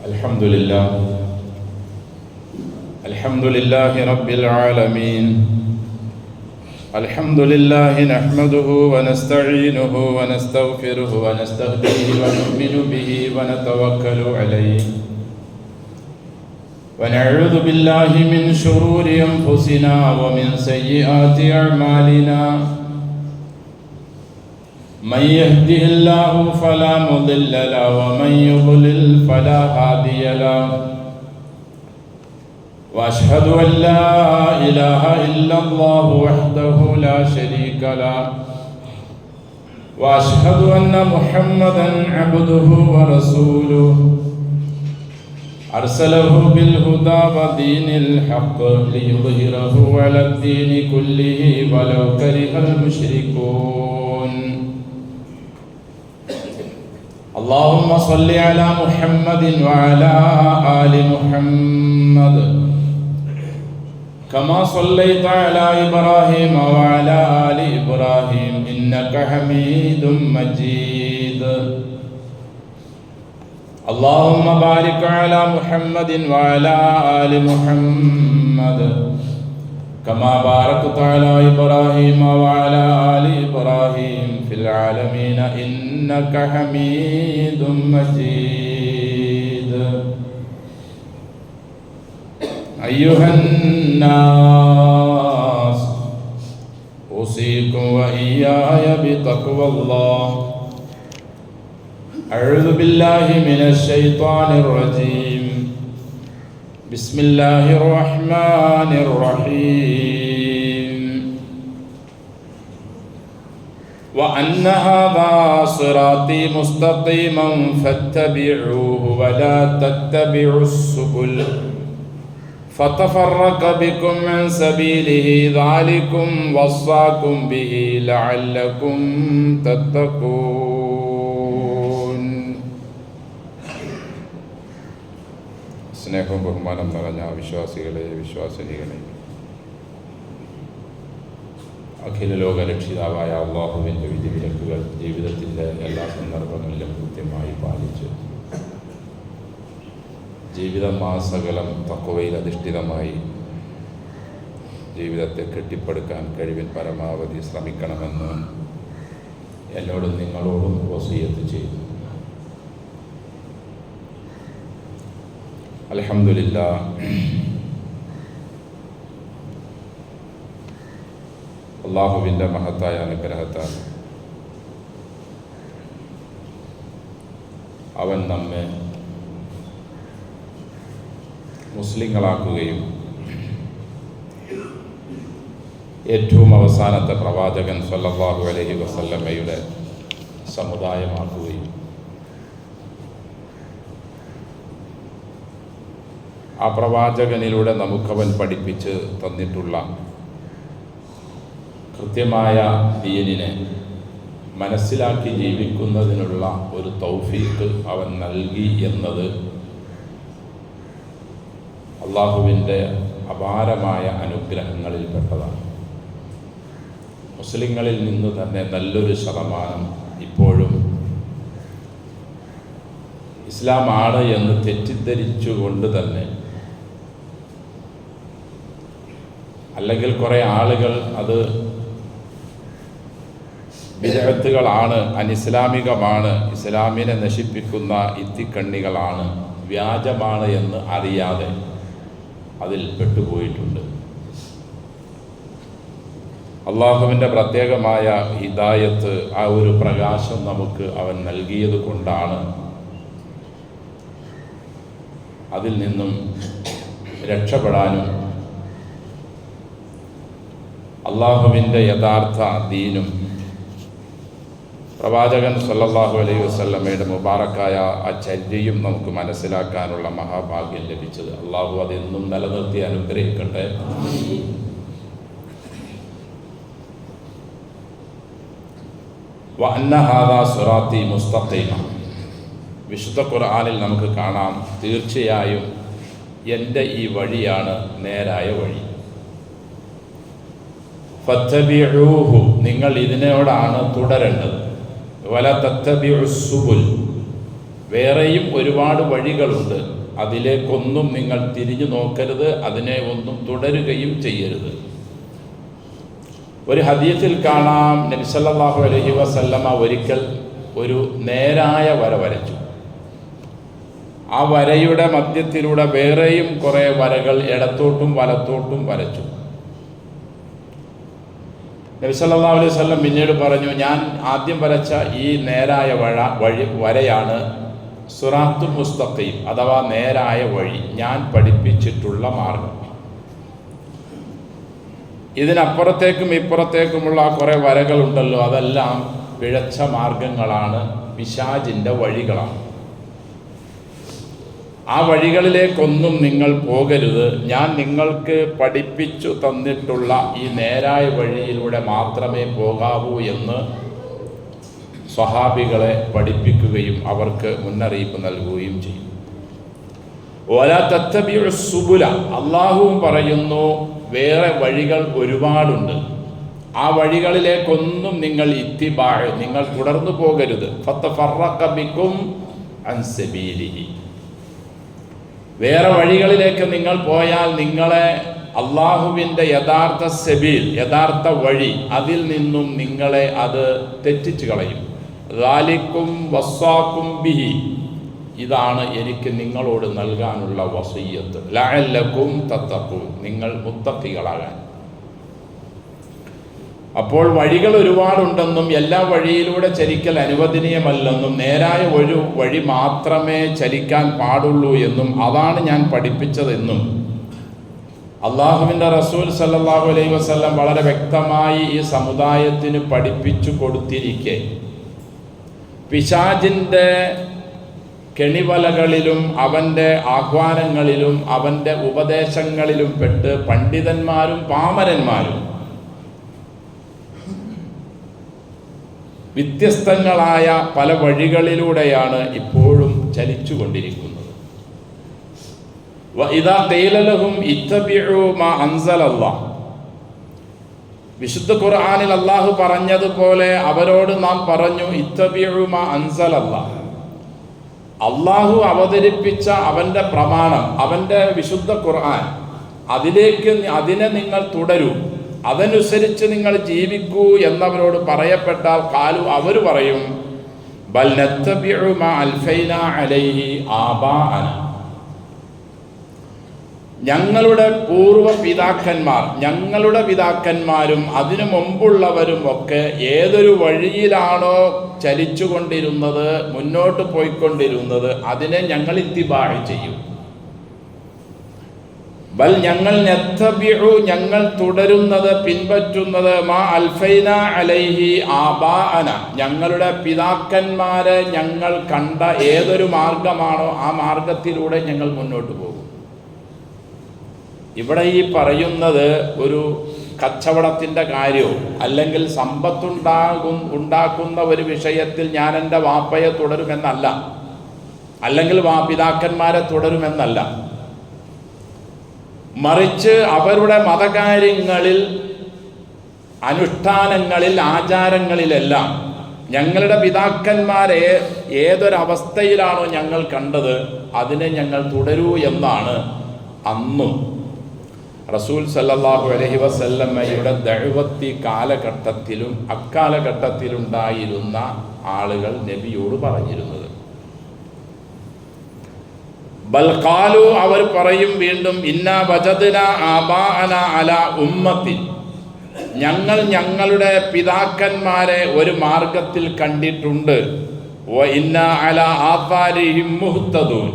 الحمد لله رب العالمين. الحمد لله نحمده ونستعينه ونستغفره ونستهديه ونؤمن به ونتوكل عليه ونعوذ بالله من شرور أنفسنا ومن سيئات أعمالنا. من يهده الله فلا مضل له ومن يضلل فلا هادي له. وأشهد أن لا إله إلا الله وحده لا شريك له. وأشهد أن محمدا عبده ورسوله أرسله بالهدى ودين الحق ليظهره على الدين كله ولو كره المشركون. اللهم صل على محمد وعلى آل محمد كما صليت على إبراهيم وعلى آل إبراهيم إنك حميد مجيد. اللهم بارك على محمد وعلى آل محمد كما باركت على إبراهيم وعلى آل إبراهيم في العالمين إنك حميد مجيد. أيها الناس أوصيكم وإياي بتقوى الله. أعوذ بالله من الشيطان الرجيم. بسم الله الرحمن الرحيم. وأن هذا صراطي مستقيما فاتبعوه ولا تتبعوا السبل فتفرق بكم عن سبيله ذلكم وصاكم به لعلكم تتقون. സ്നേഹവും ബഹുമാനം നിറഞ്ഞ വിശ്വാസികളെ, വിശ്വാസിനികളെ, അഖില ലോക രക്ഷിതാവായ അള്ളാഹുവിൻ്റെ വിധിവിലക്കുകൾ ജീവിതത്തിൻ്റെ എല്ലാ സന്ദർഭങ്ങളിലും കൃത്യമായി പാലിച്ച് ജീവിതമാസകലം തഖ്വയിൽ അധിഷ്ഠിതമായി ജീവിതത്തെ കെട്ടിപ്പടുക്കാൻ കഴിവിൻ പരമാവധി ശ്രമിക്കണമെന്ന് എന്നോടും നിങ്ങളോടും വസിയത്ത് ചെയ്തു. അൽഹംദുലില്ലാഹ്, അള്ളാഹുവിൻ്റെ മഹത്തായ അനുഗ്രഹത്താൽ അവൻ നമ്മെ മുസ്ലിങ്ങളാക്കുകയും ഏറ്റവും അവസാനത്തെ പ്രവാചകൻ സല്ലല്ലാഹു അലൈഹി വസല്ലമയുടെ സമുദായമാക്കുകയും ആ പ്രവാചകനിലൂടെ നമുക്കവൻ പഠിപ്പിച്ച് തന്നിട്ടുള്ള കൃത്യമായ ദീനിനെ മനസ്സിലാക്കി ജീവിക്കുന്നതിനുള്ള ഒരു തൗഫീഖ് അവൻ നൽകി എന്നത് അള്ളാഹുവിൻ്റെ അപാരമായ അനുഗ്രഹങ്ങളിൽപ്പെട്ടതാണ്. മുസ്ലിങ്ങളിൽ നിന്ന് തന്നെ നല്ലൊരു ശതമാനം ഇപ്പോഴും ഇസ്ലാമാണ് എന്ന് തെറ്റിദ്ധരിച്ചുകൊണ്ട് തന്നെ, അല്ലെങ്കിൽ കുറേ ആളുകൾ അത് ബിദ്അത്തുകളാണ്, അനിസ്ലാമികമാണ്, ഇസ്ലാമിനെ നശിപ്പിക്കുന്ന ഇത്തിക്കണ്ണികളാണ്, വ്യാജമാണ് എന്ന് അറിയാതെ അതിൽ പെട്ടുപോയിട്ടുണ്ട്. അള്ളാഹുവിൻ്റെ പ്രത്യേകമായ ഹിദായത്ത്, ആ ഒരു പ്രകാശം നമുക്ക് അവൻ നൽകിയത് കൊണ്ടാണ് അതിൽ നിന്നും രക്ഷപ്പെടാനും അള്ളാഹുവിൻ്റെ യഥാർത്ഥ ദീനും പ്രവാചകൻ സല്ലല്ലാഹു അലൈഹി വസല്ലമയുടെ മുബാറക്കായ ആ ചര്യയും നമുക്ക് മനസ്സിലാക്കാനുള്ള മഹാഭാഗ്യം ലഭിച്ചത്. അള്ളാഹു അതെന്നും നിലനിർത്തി അനുഗ്രഹിക്കട്ടെ. വഅന്ന ഹാദാ സിറാത്തി മുസ്തഖീമ, വിശുദ്ധ ഖുർആനിൽ നമുക്ക് കാണാം, തീർച്ചയായും എൻ്റെ ഈ വഴിയാണ് നേരായ വഴി. ഫത്തബിഊഹു, നിങ്ങൾ ഇതിനോടാണ് തുടരേണ്ടത്. വല തത്തബിഉ സുബുൽ, വേറെയും ഒരുപാട് വഴികളുണ്ട്. അതിലേക്കൊന്നും നിങ്ങൾ തിരിഞ്ഞു നോക്കരുത്, അതിനെ ഒന്നും തുടരുകയും ചെയ്യരുത്. ഒരു ഹദീസിൽ കാണാം, നബി സല്ലല്ലാഹു അലൈഹി വസല്ലമ ഒരിക്കൽ ഒരു നേരായ വര വരച്ചു. ആ വരയുടെ മധ്യത്തിലൂടെ വേറെയും കുറേ വരകൾ ഇടത്തോട്ടും വലത്തോട്ടും വരച്ചു. നബി സല്ലല്ലാഹു അലൈഹി വസല്ലം പിന്നീട് പറഞ്ഞു, ഞാൻ ആദ്യം വരച്ച ഈ നേരായ വരയാണ് സിറാത്തുൽ മുസ്തഖീം, അഥവാ നേരായ വഴി, ഞാൻ പഠിപ്പിച്ചിട്ടുള്ള മാർഗം. ഇതിനപ്പുറത്തേക്കും ഇപ്പുറത്തേക്കുമുള്ള കുറേ വരകളുണ്ടല്ലോ, അതെല്ലാം പിഴച്ച മാർഗങ്ങളാണ്, പിശാചിൻ്റെ വഴികളാണ്. ആ വഴികളിലേക്കൊന്നും നിങ്ങൾ പോകരുത്. ഞാൻ നിങ്ങൾക്ക് പഠിപ്പിച്ചു തന്നിട്ടുള്ള ഈ നേരായ വഴിയിലൂടെ മാത്രമേ പോകാവൂ എന്ന് സ്വഹാബികളെ പഠിപ്പിക്കുകയും അവർക്ക് മുന്നറിയിപ്പ് നൽകുകയും ചെയ്യും. വലാ തത്തബിഉ സുബുല, അല്ലാഹുവും പറയുന്നു വേറെ വഴികൾ ഒരുപാടുണ്ട്, ആ വഴികളിലേക്കൊന്നും നിങ്ങൾ ഇത്തിബാഅ്, നിങ്ങൾ തുടർന്നു പോകരുത്. ഫതഫറഖ ബികും അൻ സബീലിഹി, വേറെ വഴികളിലേക്ക് നിങ്ങൾ പോയാൽ നിങ്ങളെ അള്ളാഹുവിൻ്റെ യഥാർത്ഥ സബീൽ, യഥാർത്ഥ വഴി, അതിൽ നിന്നും നിങ്ങളെ അത് തെറ്റിച്ചു കളയും. ദാലിക്കും വസ്സാക്കും ബിഹി, ഇതാണ് എനിക്ക് നിങ്ങളോട് നൽകാനുള്ള വസിയ്യത്ത്. ലഅല്ലക്കും തത്തഖൂൻ, നിങ്ങൾ മുത്തഖികളാകാൻ. അപ്പോൾ വഴികൾ ഒരുപാടുണ്ടെന്നും എല്ലാ വഴിയിലൂടെ ചലിക്കൽ അനുവദനീയമല്ലെന്നും നേരായ ഒരു വഴി മാത്രമേ ചലിക്കാൻ പാടുള്ളൂ എന്നും അതാണ് ഞാൻ പഠിപ്പിച്ചതെന്നും അള്ളാഹുവിൻ്റെ റസൂൽ സല്ലല്ലാഹു അലൈഹി വസല്ലം വളരെ വ്യക്തമായി ഈ സമുദായത്തിന് പഠിപ്പിച്ചു കൊടുത്തിരിക്കെ, പിശാചിൻ്റെ കെണിവലകളിലും അവൻ്റെ ആഹ്വാനങ്ങളിലും അവൻ്റെ ഉപദേശങ്ങളിലും പെട്ട് പണ്ഡിതന്മാരും പാമരന്മാരും വ്യത്യസ്തങ്ങളായ പല വഴികളിലൂടെയാണ് ഇപ്പോഴും ചലിച്ചുകൊണ്ടിരിക്കുന്നത്. വഇദാ ഖീല ലഹും ഇത്തബിഉ മാ അൻസലല്ലാഹ്, വിശുദ്ധ ഖുർആനിൽ അല്ലാഹു പറഞ്ഞതുപോലെ അവരോട് നാം പറഞ്ഞു, ഇത്തബിഉ മാ അൻസലല്ലാഹ്, അല്ലാഹു അവതരിപ്പിച്ച അവൻ്റെ പ്രമാണം, അവൻ്റെ വിശുദ്ധ ഖുർആൻ, അതിനെ നിങ്ങൾ തുടരൂ, അതനുസരിച്ച് നിങ്ങൾ ജീവിക്കൂ എന്നവരോട് പറയപ്പെട്ടാൽ ഖാലു, അവർ പറയും, ബൽ നത്തബിഉ മാ അൽഫൈനാ അലൈഹി ആബാഅന, ഞങ്ങളുടെ പൂർവ്വ പിതാക്കന്മാർ, ഞങ്ങളുടെ പിതാക്കന്മാരും അതിനു മുമ്പുള്ളവരും ഒക്കെ ഏതൊരു വഴിയിലാണോ ചലിച്ചുകൊണ്ടിരുന്നത്, മുന്നോട്ട് പോയിക്കൊണ്ടിരുന്നത്, അതിനെ ഞങ്ങൾ ഇത്തിബാഅ് ചെയ്യും. ബൽ ഞങ്ങൾ നത്തബിഉ, ഞങ്ങൾ തുടരുന്നത്, പിൻപറ്റുന്നത്, മാ അൽഫൈന അലൈഹി ആബാഅന, ഞങ്ങളുടെ പിതാക്കന്മാരെ ഞങ്ങൾ കണ്ട ഏതൊരു മാർഗമാണോ ആ മാർഗത്തിലൂടെ ഞങ്ങൾ മുന്നോട്ട് പോകും. ഇവിടെ ഈ പറയുന്നത് ഒരു കച്ചവടത്തിൻ്റെ കാര്യവും അല്ലെങ്കിൽ ഉണ്ടാക്കുന്ന ഒരു വിഷയത്തിൽ ഞാൻ എൻ്റെ വാപ്പയെ തുടരുമെന്നല്ല, അല്ലെങ്കിൽ പിതാക്കന്മാരെ തുടരുമെന്നല്ല, മറിച്ച് അവരുടെ മതകാര്യങ്ങളിൽ, അനുഷ്ഠാനങ്ങളിൽ, ആചാരങ്ങളിലെല്ലാം ഞങ്ങളുടെ പിതാക്കന്മാരെ ഏതൊരവസ്ഥയിലാണോ ഞങ്ങൾ കണ്ടത് അതിനെ ഞങ്ങൾ തുടരൂ എന്നാണ് അന്നും റസൂൽ സല്ലല്ലാഹു അലൈഹി വസല്ലമയുടെ ദഅവത്തി കാലഘട്ടത്തിലും അക്കാലഘട്ടത്തിലുണ്ടായിരുന്ന ആളുകൾ നബിയോട് പറഞ്ഞിരുന്നത്. ബൽ ഖാലു, അവർ പറയും വീണ്ടും, ഇന്നാ വജദ്നാ ആബാഅന അലാ ഉമ്മത്തി, ഞങ്ങൾ ഞങ്ങളുടെ പിതാക്കന്മാരെ ഒരു മാർഗത്തിൽ കണ്ടിട്ടുണ്ട്. വ ഇന്നാ അലാ ആഥാരിഹിം മുഹ്തദൂൻ,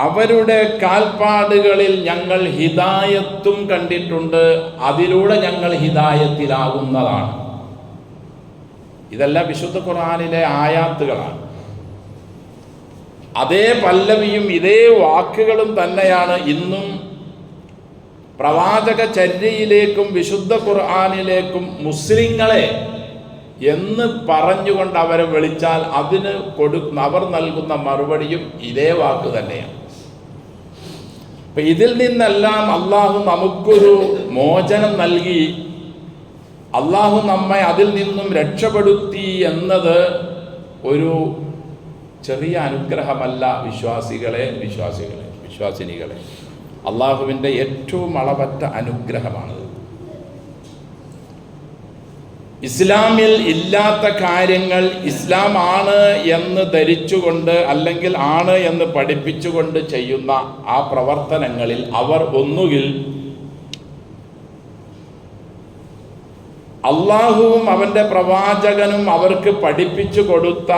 അവരുടെ കാൽപ്പാടുകളിൽ ഞങ്ങൾ ഹിദായത്തും കണ്ടിട്ടുണ്ട്, അതിലൂടെ ഞങ്ങൾ ഹിദായത്തിലാകുന്നതാണ്. ഇതെല്ലാം വിശുദ്ധ ഖുർആനിലെ ആയാത്തുകളാണ്. അതേ പല്ലവിയും ഇതേ വാക്കുകളും തന്നെയാണ് ഇന്നും പ്രവാചക ചര്യയിലേക്കും വിശുദ്ധ ഖുർആനിലേക്കും മുസ്ലിങ്ങളെ എന്ന് പറഞ്ഞുകൊണ്ട് അവരെ വിളിച്ചാൽ അതിന് അവർ നൽകുന്ന മറുപടിയും ഇതേ വാക്ക് തന്നെയാണ്. അപ്പം ഇതിൽ നിന്നെല്ലാം അള്ളാഹു നമുക്കൊരു മോചനം നൽകി, അള്ളാഹു നമ്മെ അതിൽ നിന്നും രക്ഷപ്പെടുത്തി എന്നത് ഒരു ചെറിയ അനുഗ്രഹമല്ല വിശ്വാസിനികളെ, അള്ളാഹുവിൻ്റെ ഏറ്റവും അളവറ്റ അനുഗ്രഹമാണത്. ഇസ്ലാമിൽ ഇല്ലാത്ത കാര്യങ്ങൾ ഇസ്ലാം ആണ് എന്ന് ധരിച്ചുകൊണ്ട് അല്ലെങ്കിൽ ആണ് എന്ന് പഠിപ്പിച്ചുകൊണ്ട് ചെയ്യുന്ന ആ പ്രവർത്തനങ്ങളിൽ അവർ ഒന്നുകിൽ അള്ളാഹുവും അവൻ്റെ പ്രവാചകനും അവർക്ക് പഠിപ്പിച്ചു കൊടുത്ത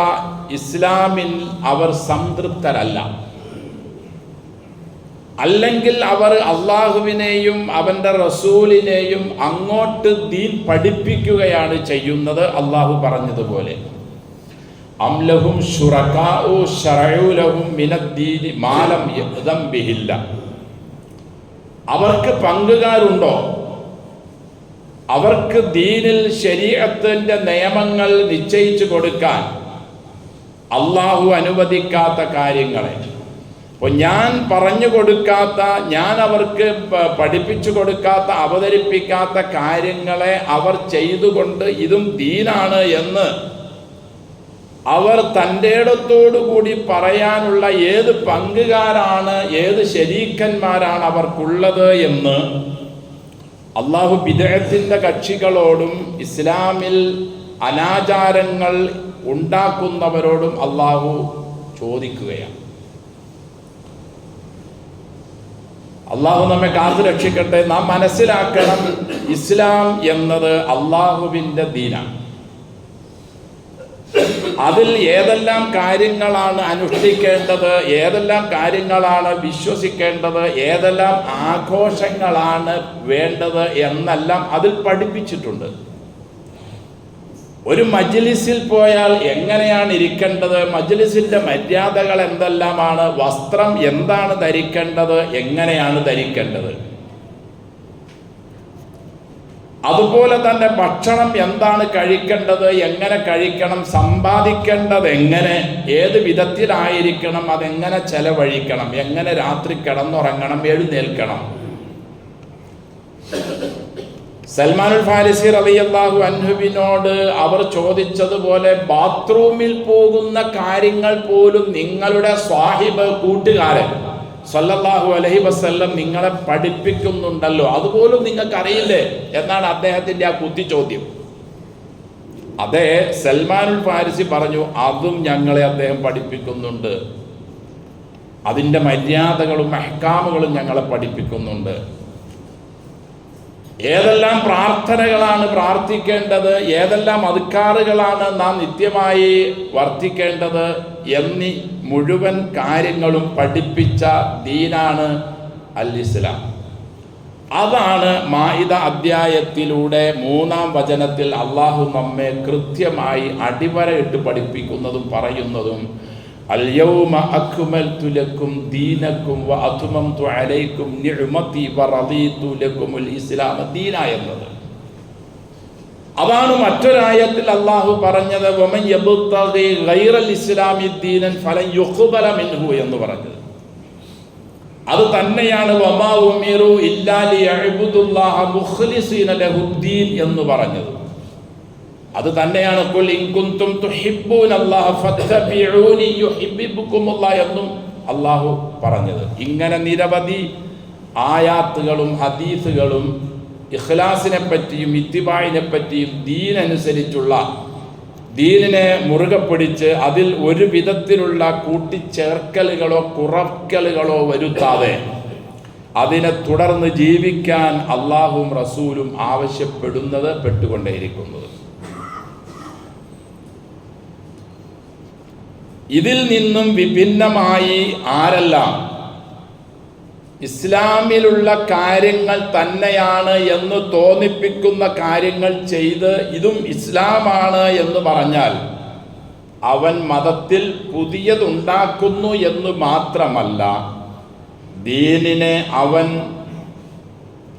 ഇസ്ലാമിൽ അവർ സംതൃപ്തരല്ല, അല്ലെങ്കിൽ അവർ അള്ളാഹുവിനെയും അവൻ്റെ റസൂലിനെയും അങ്ങോട്ട് ദീൻ പഠിപ്പിക്കുകയാണ് ചെയ്യുന്നത്. അള്ളാഹു പറഞ്ഞതുപോലെ അംലഹും ശുറകാഉ ശറഉ ലഹും മിനദ്ദീനി മാ ലം യഅ്ദം ബിഹില്ല. അവർക്ക് പങ്കുകാരുണ്ടോ? അവർക്ക് ദീനിൽ ശരീഅത്തിന്റെ നിയമങ്ങൾ നിശ്ചയിച്ചു കൊടുക്കാൻ അള്ളാഹു അനുവദിക്കാത്ത കാര്യങ്ങളെ, അപ്പോൾ ഞാൻ പറഞ്ഞു കൊടുക്കാത്ത, ഞാൻ അവർക്ക് പഠിപ്പിച്ചു കൊടുക്കാത്ത, അവതരിപ്പിക്കാത്ത കാര്യങ്ങളെ അവർ ചെയ്തുകൊണ്ട് ഇതും ദീനാണ് എന്ന് അവർ തൻ്റെ ഇടത്തോടുകൂടി പറയാനുള്ള ഏത് പങ്കുകാരാണ്, ഏത് ശരീക്കന്മാരാണ് അവർക്കുള്ളത് എന്ന് അള്ളാഹു ബിദ്അത്തിന്റെ കക്ഷികളോടും ഇസ്ലാമിൽ അനാചാരങ്ങൾ ഉണ്ടാക്കുന്നവരോടും അള്ളാഹു ചോദിക്കുകയാണ്. അള്ളാഹു നമ്മെ കാത്തു രക്ഷിക്കട്ടെ. നാം മനസ്സിലാക്കണം, ഇസ്ലാം എന്നത് അള്ളാഹുവിൻ്റെ ദീനാണ്. അതിൽ ഏതെല്ലാം കാര്യങ്ങളാണ് അനുഷ്ഠിക്കേണ്ടത്, ഏതെല്ലാം കാര്യങ്ങളാണ് വിശ്വസിക്കേണ്ടത്, ഏതെല്ലാം ആഘോഷങ്ങളാണ് വേണ്ടത് എന്നെല്ലാം അതിൽ പഠിപ്പിച്ചിട്ടുണ്ട്. ഒരു മജ്ലിസിൽ പോയാൽ എങ്ങനെയാണ് ഇരിക്കേണ്ടത്, മജ്ലിസിന്റെ മര്യാദകൾ എന്തെല്ലാമാണ്, വസ്ത്രം എന്താണ് ധരിക്കേണ്ടത്, എങ്ങനെയാണ് ധരിക്കേണ്ടത്, അതുപോലെ തന്നെ ഭക്ഷണം എന്താണ് കഴിക്കേണ്ടത്, എങ്ങനെ കഴിക്കണം, സമ്പാദിക്കേണ്ടത് എങ്ങനെ, ഏത് വിധത്തിലായിരിക്കണം, അതെങ്ങനെ ചെലവഴിക്കണം, എങ്ങനെ രാത്രി കിടന്നുറങ്ങണം, എഴുന്നേൽക്കണം. സൽമാനുൽ ഫാരിസി റളിയല്ലാഹു അൻഹുവിനോട് അവർ ചോദിച്ചതുപോലെ ബാത്റൂമിൽ പോകുന്ന കാര്യങ്ങൾ പോലും നിങ്ങളുടെ സ്വാഹിബ് കൂട്ടുകാരൻ സല്ലല്ലാഹു അലൈഹി വസല്ലം നിങ്ങളെ പഠിപ്പിക്കുന്നുണ്ടല്ലോ, അതുപോലും നിങ്ങൾക്ക് അറിയില്ലേ എന്നാണ് അദ്ദേഹത്തിന്റെ ആ കുത്തി ചോദ്യം. അതെ, സൽമാനുൽ ഫാരിസി പറഞ്ഞു, അതും ഞങ്ങളെ അദ്ദേഹം പഠിപ്പിക്കുന്നുണ്ട്, അതിൻ്റെ മര്യാദകളും അഹ്കാമുകളും ഞങ്ങളെ പഠിപ്പിക്കുന്നുണ്ട്. ഏതെല്ലാം പ്രാർത്ഥനകളാണ് പ്രാർത്ഥിക്കേണ്ടത്, ഏതെല്ലാം അദ്കാറുകളാണ് നാം നിത്യമായി വർദ്ധിക്കേണ്ടത് എന്നീ മുഴുവൻ കാര്യങ്ങളും പഠിപ്പിച്ച ദീനാണ് അൽ ഇസ്ലാം. അതാണ് മാഇദ അധ്യായത്തിലൂടെ 3-ാം വചനത്തിൽ അള്ളാഹു നമ്മെ കൃത്യമായി അടിവരയിട്ട് പഠിപ്പിക്കുന്നതും പറയുന്നതും. അൽ യൗമ അക്മൽതു ലക്കും ദീനക്കും വ അത്മംതു അലൈക്കും നിഅമതി വ റദീതു ലക്കുമുൽ ഇസ്ലാമ ദീന എന്നത്. അതാണ് മറ്റൊരായത്തിൽ അള്ളാഹു പറഞ്ഞത് വമൻ യബ്തഗി ഗൈറൽ ഇസ്ലാമി ദീനൻ ഫലൻ യുഖ്ബല മിൻഹു എന്ന് പറഞ്ഞത്. അത് തന്നെയാണ് വമാ ഉമിറു ഇല്ലാ ലിയഅ്ബുദുല്ലാഹ മുഖ്ലിസീന ലഹുദ്ദീൻ എന്ന് പറഞ്ഞത്. അത് തന്നെയാണ് ഖുൽ ഇൻ കുൻതും തുഹിബ്ബൂനല്ലാഹ ഫത്തബിഊനി യുഹിബ്ബുകുമുല്ലാഹ് എന്നും അള്ളാഹു പറഞ്ഞത്. ഇങ്ങനെ നിരവധി ആയാത്തുകളും ഹദീസുകളും ഇഖ്ലാസിനെ പറ്റിയും ഇത്തിബായിനെ പറ്റിയും ദീനനുസരിച്ചുള്ള ദീനിനെ മുറുകെ പിടിച്ച് അതിൽ ഒരു വിധത്തിലുള്ള കൂട്ടിച്ചേർക്കലുകളോ കുറക്കലുകളോ വരുത്താതെ അതിനെ തുടർന്ന് ജീവിക്കാൻ അള്ളാഹുവും റസൂലും ആവശ്യപ്പെടുന്നത് പെട്ടുകൊണ്ടേയിരിക്കുന്നത്. ഇതിൽ നിന്നും വിഭിന്നമായി ആരെല്ലാം ഇസ്ലാമിലുള്ള കാര്യങ്ങൾ തന്നെയാണ് എന്ന് തോന്നിപ്പിക്കുന്ന കാര്യങ്ങൾ ചെയ്ത് ഇതും ഇസ്ലാമാണ് എന്ന് പറഞ്ഞാൽ അവൻ മതത്തിൽ പുതിയതുണ്ടാക്കുന്നു എന്ന് മാത്രമല്ല, ദീനിനെ അവൻ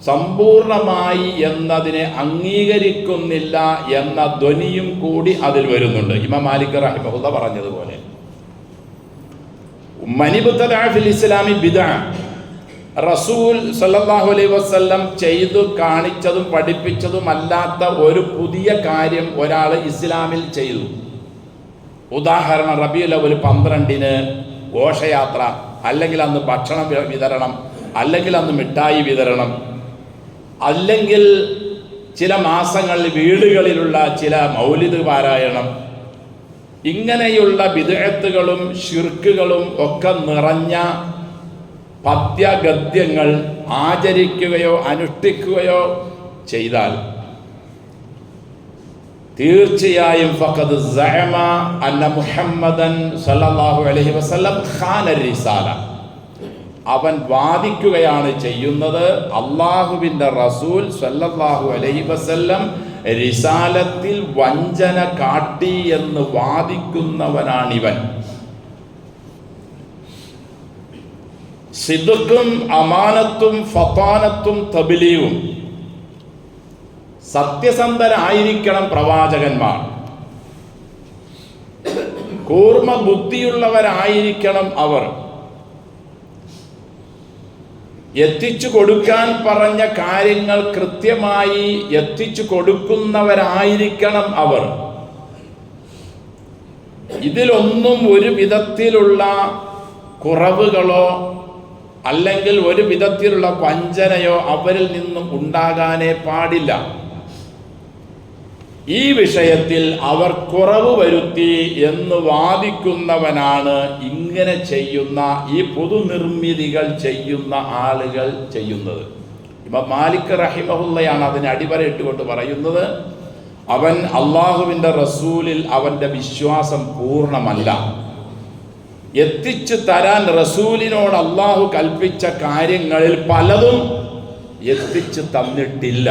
സമ്പൂർണമായി എന്നതിനെ അംഗീകരിക്കുന്നില്ല എന്ന ധ്വനിയും കൂടി അതിൽ വരുന്നുണ്ട്. ഇമാം മാലിക് റഹിമഹുല്ലാഹ് പറഞ്ഞതുപോലെ മനിബ്തദഅ ഫിൽ ഇസ്ലാമി ബിദ്അ, റസൂൽ സല്ലല്ലാഹു അലൈഹി വസല്ലം ചെയ്തു കാണിച്ചതും പഠിപ്പിച്ചതും അല്ലാത്ത ഒരു പുതിയ കാര്യം ഒരാൾ ഇസ്ലാമിൽ ചെയ്തു, ഉദാഹരണം, റബീഉൽ അവ്വൽ 12-ന് ഘോഷയാത്ര, അല്ലെങ്കിൽ അന്ന് ഭക്ഷണം വിതരണം, അല്ലെങ്കിൽ അന്ന് മിഠായി വിതരണം, അല്ലെങ്കിൽ ചില മാസങ്ങളിൽ വീടുകളിലുള്ള ചില മൗലിദ് പാരായണം, ഇങ്ങനെയുള്ള ബിദ്അത്തുകളും ശിർക്കുകളും ഒക്കെ നിറഞ്ഞ പദ്യഗദ്യങ്ങൾ ആചരിക്കുകയോ അനുഷ്ഠിക്കുകയോ ചെയ്താൽ തീർച്ചയായും ഫഖദ് സഅമ അന്ന മുഹമ്മദൻ സല്ലല്ലാഹു അലൈഹി വസല്ലം ഖാന റിസാല, അവൻ വാദിക്കുകയാണ് ചെയ്യുന്നത് അള്ളാഹുവിൻ്റെ റസൂൽ സല്ലല്ലാഹു അലൈഹി വസല്ലം റിസാലത്തിൽ വഞ്ചന കാട്ടി എന്ന് വാദിക്കുന്നവനാണിവൻ. സിദ്ഖും അമാനത്തും ഫതാനത്തും തബ്ലീഗും, സത്യസന്ധരായിരിക്കണം പ്രവാചകന്മാർ, കൂർമ്മ ബുദ്ധിയുള്ളവരായിരിക്കണം അവർ, എത്തിച്ചു കൊടുക്കാൻ പറഞ്ഞ കാര്യങ്ങൾ കൃത്യമായി എത്തിച്ചു കൊടുക്കുന്നവരായിരിക്കണം അവർ. ഇതിലൊന്നും ഒരു വിധത്തിലുള്ള കുറവുകളോ അല്ലെങ്കിൽ ഒരു വിധത്തിലുള്ള വഞ്ചനയോ അവരിൽ നിന്നും ഉണ്ടാകാനേ പാടില്ല. ഈ വിഷയത്തിൽ അവർ കുറവ് വരുത്തി എന്ന് വാദിക്കുന്നവനാണ് ഇങ്ങനെ ചെയ്യുന്ന ഈ പൊതുനിർമ്മിതികൾ ചെയ്യുന്ന ആളുകൾ ചെയ്യുന്നത്. ഇമാം മാലിക് റഹിമഹുല്ലയാണ് അതിന് അടിവരയിട്ടുകൊണ്ട് പറയുന്നത്, അവൻ അള്ളാഹുവിൻ്റെ റസൂലിൽ അവൻ്റെ വിശ്വാസം പൂർണ്ണമല്ല. എത്തിച്ചു തരാൻ റസൂലിനോട് അള്ളാഹു കൽപ്പിച്ച കാര്യങ്ങളിൽ പലതും എത്തിച്ചു തന്നിട്ടില്ല.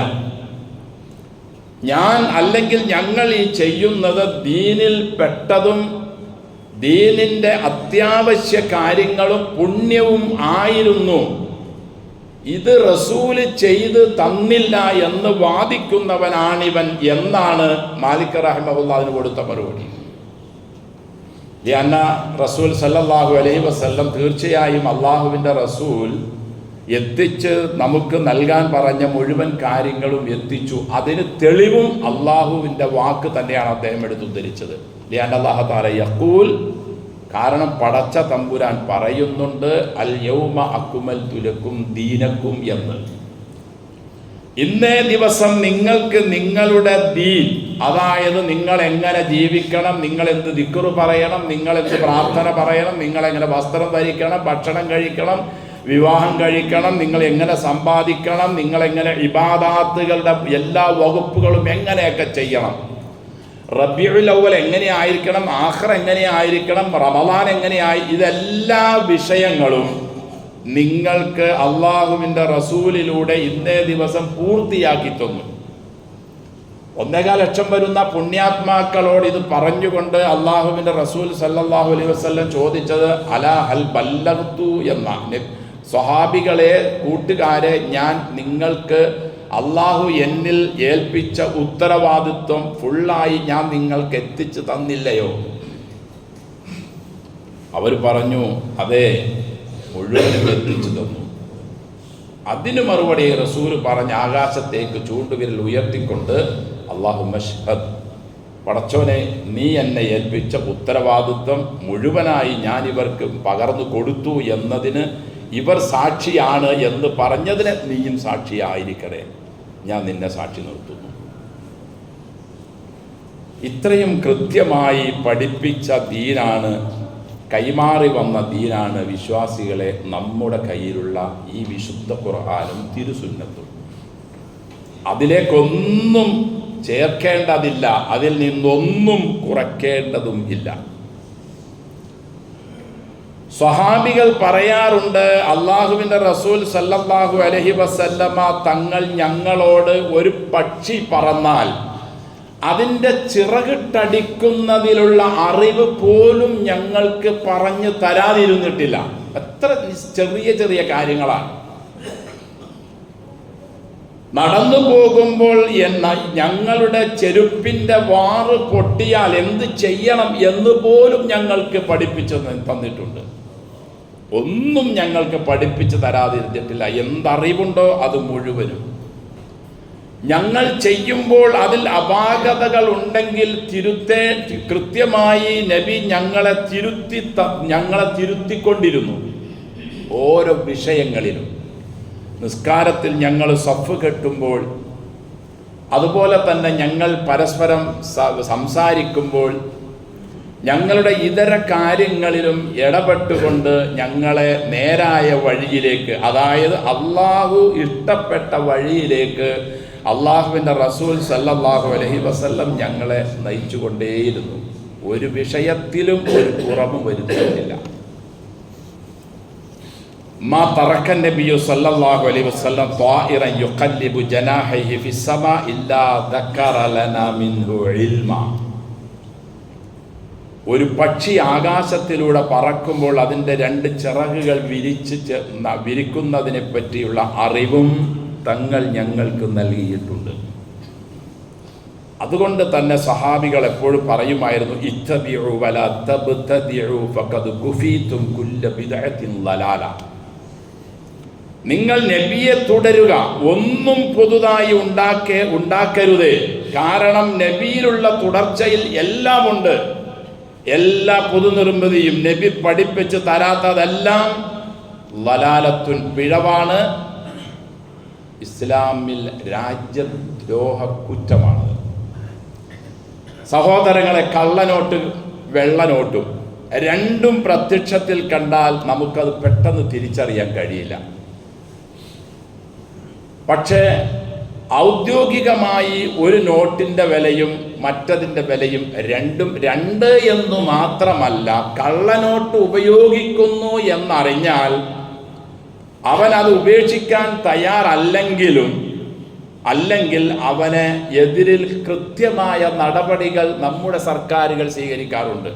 ഞാൻ അല്ലെങ്കിൽ ഞങ്ങൾ ഈ ചെയ്യുന്നത് ദീനിൽ പെട്ടതും ദീനിൻ്റെ അത്യാവശ്യ കാര്യങ്ങളും പുണ്യവും ആയിരുന്നു, ഇത് റസൂല് ചെയ്ത് തന്നില്ല എന്ന് വാദിക്കുന്നവനാണിവൻ എന്നാണ് മാലിക് റഹിമഹുല്ലാഹ് അതിന് കൊടുത്ത മറുപടി. ലിഅന്ന റസൂൽ സല്ലല്ലാഹു അലൈഹി വസല്ലം, തീർച്ചയായും അള്ളാഹുവിൻ്റെ റസൂൽ എത്തിച്ച് നമുക്ക് നൽകാൻ പറഞ്ഞ മുഴുവൻ കാര്യങ്ങളും എത്തിച്ചു. അതിന് തെളിവും അള്ളാഹുവിൻ്റെ വാക്ക് തന്നെയാണ് അദ്ദേഹം എടുത്തുദ്ധരിച്ചത്. ലിഅന്ന അല്ലാഹ തആല യഖൂൽ, കാരണം പടച്ച തമ്പുരാൻ പറയുന്നുണ്ട്, അൽ യൗമ അക്മൽതു ലക്കും ദീനക്കും എന്ന്. ഇന്നേ ദിവസം നിങ്ങൾക്ക് നിങ്ങളുടെ ദീൻ, അതായത് നിങ്ങൾ എങ്ങനെ ജീവിക്കണം, നിങ്ങൾ എന്ത് ദിക്റ് പറയണം, നിങ്ങൾ എന്ത് പ്രാർത്ഥന പറയണം, നിങ്ങൾ എങ്ങനെ വസ്ത്രം ധരിക്കണം, ഭക്ഷണം കഴിക്കണം, വിവാഹം കഴിക്കണം, നിങ്ങൾ എങ്ങനെ സമ്പാദിക്കണം, നിങ്ങൾ എങ്ങനെ ഇബാദാത്തുകളുടെ എല്ലാ വകുപ്പുകളും എങ്ങനെയൊക്കെ ചെയ്യണം, റബീഉൽ അവ്വൽ എങ്ങനെയായിരിക്കണം, ആഖിറ എങ്ങനെയായിരിക്കണം, റമളാൻ എങ്ങനെയായി, ഇതെല്ലാ വിഷയങ്ങളും നിങ്ങൾക്ക് അള്ളാഹുവിൻ്റെ റസൂലിലൂടെ ഇന്നേ ദിവസം പൂർത്തിയാക്കി തന്നു. 1.25 ലക്ഷം വരുന്ന പുണ്യാത്മാക്കളോട് ഇത് പറഞ്ഞുകൊണ്ട് അള്ളാഹുവിൻ്റെ റസൂൽ സല്ലല്ലാഹു അലൈഹി വസല്ലം ചോദിച്ചത്, അലാ ഹൽ ബല്ലഗ്തു എന്ന, സ്വഹാബികളെ, കൂട്ടുകാരെ, ഞാൻ നിങ്ങൾക്ക് അള്ളാഹു എന്നിൽ ഏൽപ്പിച്ച ഉത്തരവാദിത്വം ഫുള്ളായി ഞാൻ നിങ്ങൾക്ക് എത്തിച്ചു തന്നില്ലയോ? അവർ പറഞ്ഞു, അതെ, മുഴുവനും എത്തിച്ചു തന്നു. അതിന് മറുപടി റസൂൽ പറഞ്ഞ ആകാശത്തേക്ക് ചൂണ്ടുവിരൽ ഉയർത്തിക്കൊണ്ട്, അല്ലാഹുമ്മ ഷ്ഹദ്, പടച്ചോനെ, നീ എന്നെ ഏൽപ്പിച്ച ഉത്തരവാദിത്വം മുഴുവനായി ഞാൻ ഇവർക്ക് പകർന്നു കൊടുത്തു എന്നതിന് ഇവർ സാക്ഷിയാണ് എന്ന് പറഞ്ഞതിന് നീയും സാക്ഷിയായിരിക്കണേ, ഞാൻ നിന്നെ സാക്ഷി നിർത്തുന്നു. ഇത്രയും കൃത്യമായി പഠിപ്പിച്ച ദീനാണ്, കൈമാറി വന്ന ദീനാണ് വിശ്വാസികളെ നമ്മുടെ കയ്യിലുള്ള ഈ വിശുദ്ധ ഖുർആനും തിരുസുന്നത്തും. അതിലേക്കൊന്നും ചേർക്കേണ്ടതില്ല, അതിൽ നിന്നൊന്നും കുറയ്ക്കേണ്ടതും ഇല്ല. സ്വഹാബികൾ പറയാറുണ്ട്, അള്ളാഹുവിൻ്റെ റസൂൽ സല്ലല്ലാഹു അലൈഹി വസല്ലമ തങ്ങൾ ഞങ്ങളോട് ഒരു പക്ഷി പറന്നാൽ അതിൻ്റെ ചിറകിട്ടടിക്കുന്നതിലുള്ള അറിവ് പോലും ഞങ്ങൾക്ക് പറഞ്ഞു തരാതിരുന്നിട്ടില്ല. എത്ര ചെറിയ ചെറിയ കാര്യങ്ങളാണ്. നടന്നു പോകുമ്പോൾ ഞങ്ങളുടെ ചെരുപ്പിൻ്റെ വാറ് പൊട്ടിയാൽ എന്ത് ചെയ്യണം എന്ന് പോലും ഞങ്ങൾക്ക് പഠിപ്പിച്ചു തന്നിട്ടുണ്ട്. ഒന്നും ഞങ്ങൾക്ക് പഠിപ്പിച്ചു തരാതിരുന്നിട്ടില്ല. എന്തറിവുണ്ടോ അത് മുഴുവനും. ഞങ്ങൾ ചെയ്യുമ്പോൾ അതിൽ അപാകതകൾ ഉണ്ടെങ്കിൽ കൃത്യമായി നബി ഞങ്ങളെ തിരുത്തിക്കൊണ്ടിരുന്നു. ഓരോ വിഷയങ്ങളിലും നിസ്കാരത്തിൽ ഞങ്ങൾ സഫ് കെട്ടുമ്പോൾ, അതുപോലെ തന്നെ ഞങ്ങൾ പരസ്പരം സംസാരിക്കുമ്പോൾ, ഞങ്ങളുടെ ഇതര കാര്യങ്ങളിലും ഇടപെട്ടുകൊണ്ട് ഞങ്ങളെ നേരായ വഴിയിലേക്ക്, അതായത് അള്ളാഹു ഇഷ്ടപ്പെട്ട വഴിയിലേക്ക് അള്ളാഹുവിൻ്റെ റസൂൽ സല്ലല്ലാഹു അലൈഹി വസല്ലം ഞങ്ങളെ നയിച്ചുകൊണ്ടേയിരുന്നു. ഒരു വിഷയത്തിലും ഒരു കുറവും വരുത്തിയിട്ടില്ല. മാ തറക്കൻ നബിയു സല്ലല്ലാഹു അലൈഹി വസല്ലം ത്വാഇറൻ യുഖല്ലിബു ജനാഹൈഹി ഫിസ്സമാ ഇല്ലാ ദക്കറ ലനാ മിൻഹു ഇൽമ. ഒരു പക്ഷി ആകാശത്തിലൂടെ പറക്കുമ്പോൾ അതിൻ്റെ 2 ചിറകുകൾ വിരിക്കുന്നതിനെ പറ്റിയുള്ള അറിവും തങ്ങൾ ഞങ്ങൾക്ക് നൽകിയിട്ടുണ്ട്. അതുകൊണ്ട് തന്നെ സഹാബികൾ എപ്പോഴും പറയുമായിരുന്നു, ഇത്തബിഉ വലാ തബ്തദിഉ ഫഖദ് കുഫീതും കുല്ല ബിദ്അത്തിൻ ളലാല. നിങ്ങൾ നബിയെ തുടരുക, ഒന്നും പുതുതായി ഉണ്ടാക്കരുതേ. കാരണം നബിയിലുള്ള തുടർച്ചയിൽ എല്ലാം ഉണ്ട്. എല്ലാ പുതുനിർമ്മിതിയും നബി പഠിപ്പിച്ച് തരാത്തതെല്ലാം ലലാലത്തുൻ, പിഴവാണ്. ഇസ്ലാമിൽ രാജ്യദ്രോഹ കുറ്റമാണ്. സഹോദരങ്ങളെ, കള്ളനോട്ട് വെള്ളനോട്ടും രണ്ടും പ്രത്യക്ഷത്തിൽ കണ്ടാൽ നമുക്കത് പെട്ടെന്ന് തിരിച്ചറിയാൻ കഴിയില്ല. പക്ഷേ ഔദ്യോഗികമായി ഒരു നോട്ടിൻ്റെ വിലയും മറ്റതിൻ്റെ വിലയും രണ്ടും രണ്ട് എന്നു മാത്രമല്ല, കള്ളനോട്ട് ഉപയോഗിക്കുന്നു എന്നറിഞ്ഞാൽ അവൻ അത് ഉപേക്ഷിക്കാൻ അല്ലെങ്കിൽ അവന് എതിരിൽ കൃത്യമായ നടപടികൾ നമ്മുടെ സർക്കാരുകൾ സ്വീകരിക്കാറുണ്ട്.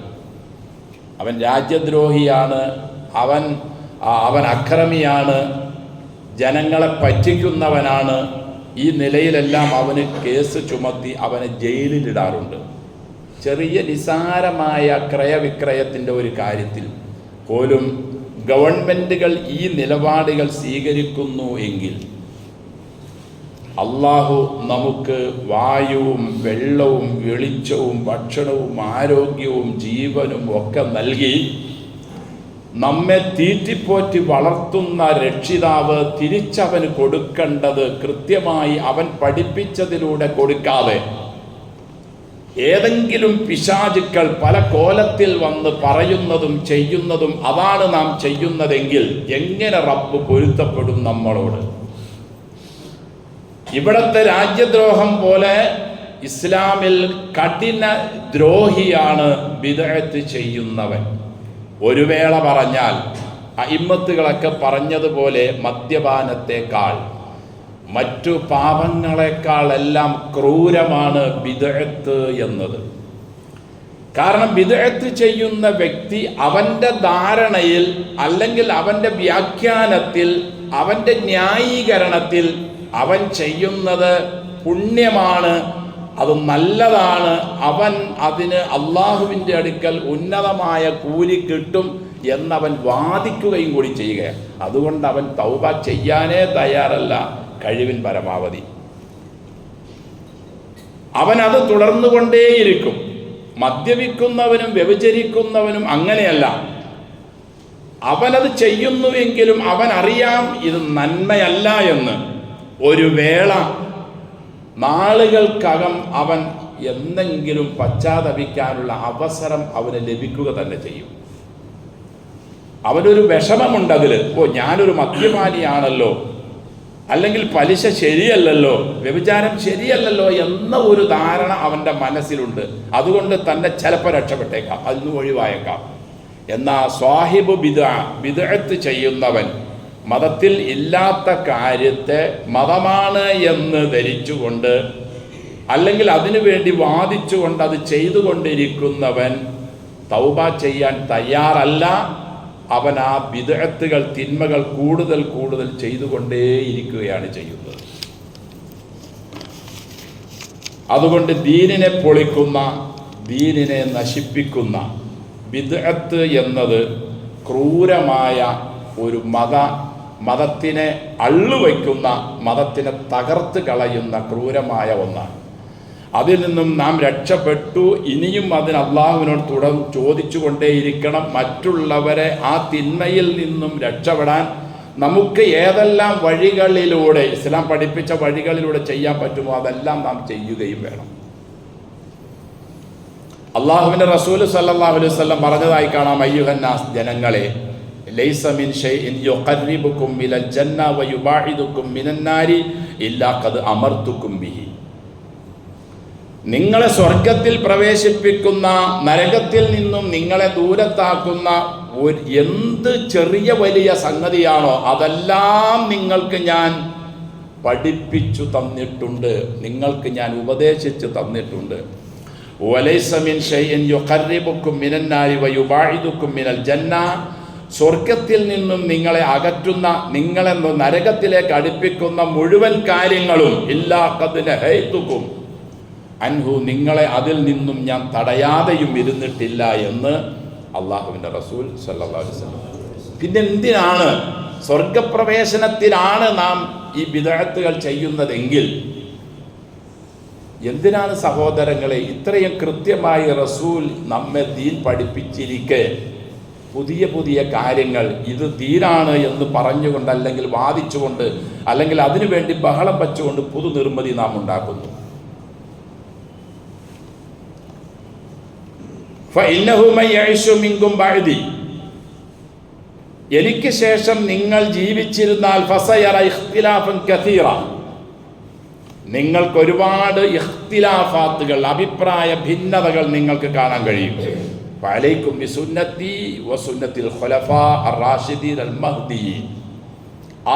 അവൻ രാജ്യദ്രോഹിയാണ്, അവൻ അക്രമിയാണ്, ജനങ്ങളെ പറ്റിക്കുന്നവനാണ്. ഈ നിലയിലെല്ലാം അവന് കേസ് ചുമത്തി അവനെ ജയിലിലിടാറുണ്ട്. ചെറിയ നിസാരമായ ക്രയവിക്രയത്തിൻ്റെ ഒരു കാര്യത്തിൽ പോലും ഗവൺമെൻറ്റുകൾ ഈ നിലപാടുകൾ സ്വീകരിക്കുന്നു എങ്കിൽ അള്ളാഹു നമുക്ക് വായുവും വെള്ളവും വെളിച്ചവും ഭക്ഷണവും ആരോഗ്യവും ജീവനും ഒക്കെ നൽകി നമ്മെ തീറ്റിപ്പോറ്റി വളർത്തുന്ന രക്ഷിതാവ് തിരിച്ചവന് കൊടുക്കേണ്ടത് കൃത്യമായി അവൻ പഠിപ്പിച്ചതിലൂടെ കൊടുക്കാതെ ഏതെങ്കിലും പിശാചുക്കൾ പല കോലത്തിൽ വന്ന് പറയുന്നതും ചെയ്യുന്നതും അതാണ് നാം ചെയ്യുന്നതെങ്കിൽ എങ്ങനെ റബ്ബ് പൊരുത്തപ്പെടും നമ്മളോട്? ഇവിടത്തെ രാജ്യദ്രോഹം പോലെ ഇസ്ലാമിൽ കഠിന ദ്രോഹിയാണ് ബിദ്അത്ത് ചെയ്യുന്നവൻ. ഒരു വേള പറഞ്ഞാൽ അഇമ്മത്തുകളൊക്കെ പറഞ്ഞതുപോലെ മദ്യപാനത്തെക്കാൾ മറ്റു പാപങ്ങളെക്കാളെല്ലാം ക്രൂരമാണ് ബിദ്അത്ത് എന്നത്. കാരണം ബിദ്അത്ത് ചെയ്യുന്ന വ്യക്തി അവൻ്റെ ധാരണയിൽ അല്ലെങ്കിൽ അവൻ്റെ വ്യാഖ്യാനത്തിൽ അവൻ്റെ ന്യായീകരണത്തിൽ അവൻ ചെയ്യുന്നത് പുണ്യമാണ്, അത് നല്ലതാണ്, അവൻ അതിന് അള്ളാഹുവിൻ്റെ അടുക്കൽ ഉന്നതമായ കൂലി കിട്ടും എന്നവൻ വാദിക്കുകയും കൂടി ചെയ്യുകയാണ്. അതുകൊണ്ട് അവൻ തൗബ ചെയ്യാനേ തയ്യാറല്ല കഴിവിൻ പരമാവധി. അവൻ അത് തുടർന്നുകൊണ്ടേയിരിക്കും. മദ്യപിക്കുന്നവനും വ്യഭിചരിക്കുന്നവനും അങ്ങനെയല്ല. അവനത് ചെയ്യുന്നുവെങ്കിലും അവൻ അറിയാം ഇത് നന്മയല്ല എന്ന്. ഒരു വേള നാളുകൾക്കകം അവൻ എന്തെങ്കിലും പശ്ചാത്തപിക്കാനുള്ള അവസരം അവന് ലഭിക്കുക തന്നെ ചെയ്യും. അവനൊരു വിഷമമുണ്ടതിൽ, ഞാനൊരു മദ്യപാനിയാണല്ലോ, അല്ലെങ്കിൽ പലിശ ശരിയല്ലല്ലോ, വ്യഭിചാരം ശരിയല്ലല്ലോ എന്ന ഒരു ധാരണ അവൻ്റെ മനസ്സിലുണ്ട്. അതുകൊണ്ട് തന്നെ ചിലപ്പോൾ രക്ഷപ്പെട്ടേക്കാം, അതിന് ഒഴിവായേക്കാം. എന്നാൽ സ്വാഹിബ് ബിദ്അത്ത് ചെയ്യുന്നവൻ മതത്തിൽ ഇല്ലാത്ത കാര്യത്തെ മതമാണ് എന്ന് ധരിച്ചുകൊണ്ട് അല്ലെങ്കിൽ അതിനു വേണ്ടി വാദിച്ചുകൊണ്ട് അത് ചെയ്തുകൊണ്ടിരിക്കുന്നവൻ തൗബ ചെയ്യാൻ തയ്യാറല്ല. അവൻ ആ ബിദ്അത്തുകൾ, തിന്മകൾ കൂടുതൽ കൂടുതൽ ചെയ്തുകൊണ്ടേയിരിക്കുകയാണ് ചെയ്യുന്നത്. അതുകൊണ്ട് ദീനിനെ പൊളിക്കുന്ന, ദീനിനെ നശിപ്പിക്കുന്ന ബിദ്അത്ത് എന്നത് ക്രൂരമായ ഒരു മതത്തിനെ അള്ളുവയ്ക്കുന്ന, മതത്തിനെ തകർത്ത് കളയുന്ന ക്രൂരമായ ഒന്നാണ്. അതിൽ നിന്നും നാം രക്ഷപ്പെട്ടു. ഇനിയും അതിന് അള്ളാഹുവിനോട് ചോദിച്ചു കൊണ്ടേയിരിക്കണം. മറ്റുള്ളവരെ ആ തിന്മയിൽ നിന്നും രക്ഷപ്പെടാൻ നമുക്ക് ഏതെല്ലാം വഴികളിലൂടെ, ഇസ്ലാം പഠിപ്പിച്ച വഴികളിലൂടെ ചെയ്യാൻ പറ്റുമോ അതെല്ലാം നാം ചെയ്യുകയും വേണം. അള്ളാഹുവിൻ്റെ റസൂൽ സല്ലല്ലാഹു അലൈഹി വസല്ലം പറഞ്ഞതായി കാണാം, അയ്യുഹന്നാസ്, ജനങ്ങളെ, ലൈസ മിൻ ഷൈഇൻ യുഖർരിബുകും മിനൽ ജന്ന വയുബാഇദുകും മിനൻ നാരി ഇല്ലാ ഖദ് അമർതുകും ബിഹി. നിങ്ങളെ സ്വർഗത്തിൽ പ്രവേശിപ്പിക്കുന്ന, നരകത്തിൽ നിന്നും നിങ്ങളെ ദൂരത്താക്കുന്ന എന്ത് ചെറിയ വലിയ സംഗതിയാണോ അതെല്ലാം നിങ്ങൾക്ക് ഞാൻ പഠിപ്പിച്ചു തന്നിട്ടുണ്ട്, നിങ്ങൾക്ക് ഞാൻ ഉപദേശിച്ചു തന്നിട്ടുണ്ട്. വലൈസ മിൻ ഷൈഇൻ യുഖർരിബുകും മിനൻ നാരി വയുബാഇദുകും മിനൽ ജന്ന, സ്വർഗത്തിൽ നിന്നും നിങ്ങളെ അകറ്റുന്ന, നിങ്ങളെ നരകത്തിലേക്ക് അടുപ്പിക്കുന്ന മുഴുവൻ കാര്യങ്ങളും ഇല്ലാ ഖദ് നഹൈതുകും അൻഹു, നിങ്ങളെ അതിൽ നിന്നും ഞാൻ തടയാതെയും ഇരുന്നിട്ടില്ല എന്ന് അള്ളാഹുവിൻ്റെ റസൂൽ സല്ലല്ലാഹു അലൈഹി വസല്ലം. പിന്നെ എന്തിനാണ്, സ്വർഗപ്രവേശനത്തിനാണ് നാം ഈ ബിദ്അത്തുകൾ ചെയ്യുന്നതെങ്കിൽ എന്തിനാണ് സഹോദരങ്ങളെ ഇത്രയും കൃത്യമായി റസൂൽ നമ്മെ ദീൻ പഠിപ്പിച്ചിരിക്കെ പുതിയ പുതിയ കാര്യങ്ങൾ ഇത് ദീനാണ് എന്ന് പറഞ്ഞുകൊണ്ട്, അല്ലെങ്കിൽ വാദിച്ചുകൊണ്ട്, അല്ലെങ്കിൽ അതിനു വേണ്ടി ബഹളം വച്ചുകൊണ്ട് പുതു നിർമ്മിതി നാം ഉണ്ടാക്കുന്നു? എനിക്ക് ശേഷം നിങ്ങൾ ജീവിച്ചിരുന്നാൽ ഫസയറ ഇഖ്തിലാഫൻ കസീറ, നിങ്ങൾക്ക് ഒരുപാട് ഇഖ്തിലാഫാത്തുകൾ, അഭിപ്രായ ഭിന്നതകൾ നിങ്ങൾക്ക് കാണാൻ കഴിയും. ഫഅലൈക്കും ബിസുന്നത്തി വസുന്നത്തിൽ ഖുലഫാ അർ-റാഷിദീൻ അൽ-മഹ്ദിയീൻ.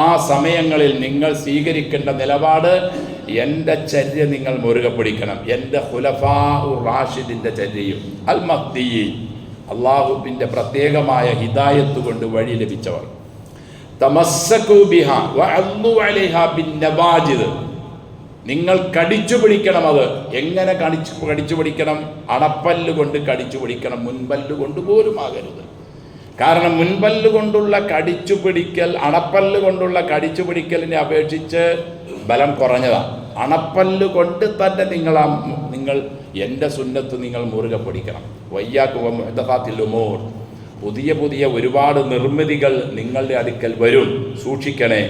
ആ സമയങ്ങളിൽ നിങ്ങൾ സ്വീകരിക്കേണ്ട നിലപാട്, എൻ്റെ ചര്യ നിങ്ങൾ മുറുകെ പിടിക്കണം, എൻ്റെ ഖുലഫാ റാഷിദിൻ്റെ ചര്യയും അൽ-മഹ്ദിയീൻ, അള്ളാഹുവിൻ്റെ പ്രത്യേകമായ ഹിദായത്ത് കൊണ്ട് വഴി ലഭിച്ചവർ. തമസ്സകൂ ബിഹാ വഅദ്ദു അലൈഹാ ബിന്നവാജിദ്, നിങ്ങൾ കടിച്ചു പിടിക്കണം. അത് എങ്ങനെ കടിച്ചു പിടിക്കണം? അണപ്പല്ല് കൊണ്ട് കടിച്ചു പിടിക്കണം, മുൻപല്ല് കൊണ്ട് പോലും ആകരുത്. കാരണം മുൻപല്ല് കൊണ്ടുള്ള കടിച്ചു പിടിക്കൽ അണപ്പല്ല് കൊണ്ടുള്ള കടിച്ചു പിടിക്കലിനെ അപേക്ഷിച്ച് ബലം കുറഞ്ഞതാണ്. അണപ്പല്ല് കൊണ്ട് തന്നെ നിങ്ങൾ എൻ്റെ സുന്നത്ത് നിങ്ങൾ മുറുകെ പിടിക്കണം. വയ്യാക്കും മുഹ്ദസാത്തിൽ ഉമൂർ, പുതിയ പുതിയ ഒരുപാട് നിർമ്മിതികൾ നിങ്ങളുടെ അടുക്കൽ വരും, സൂക്ഷിക്കണേ.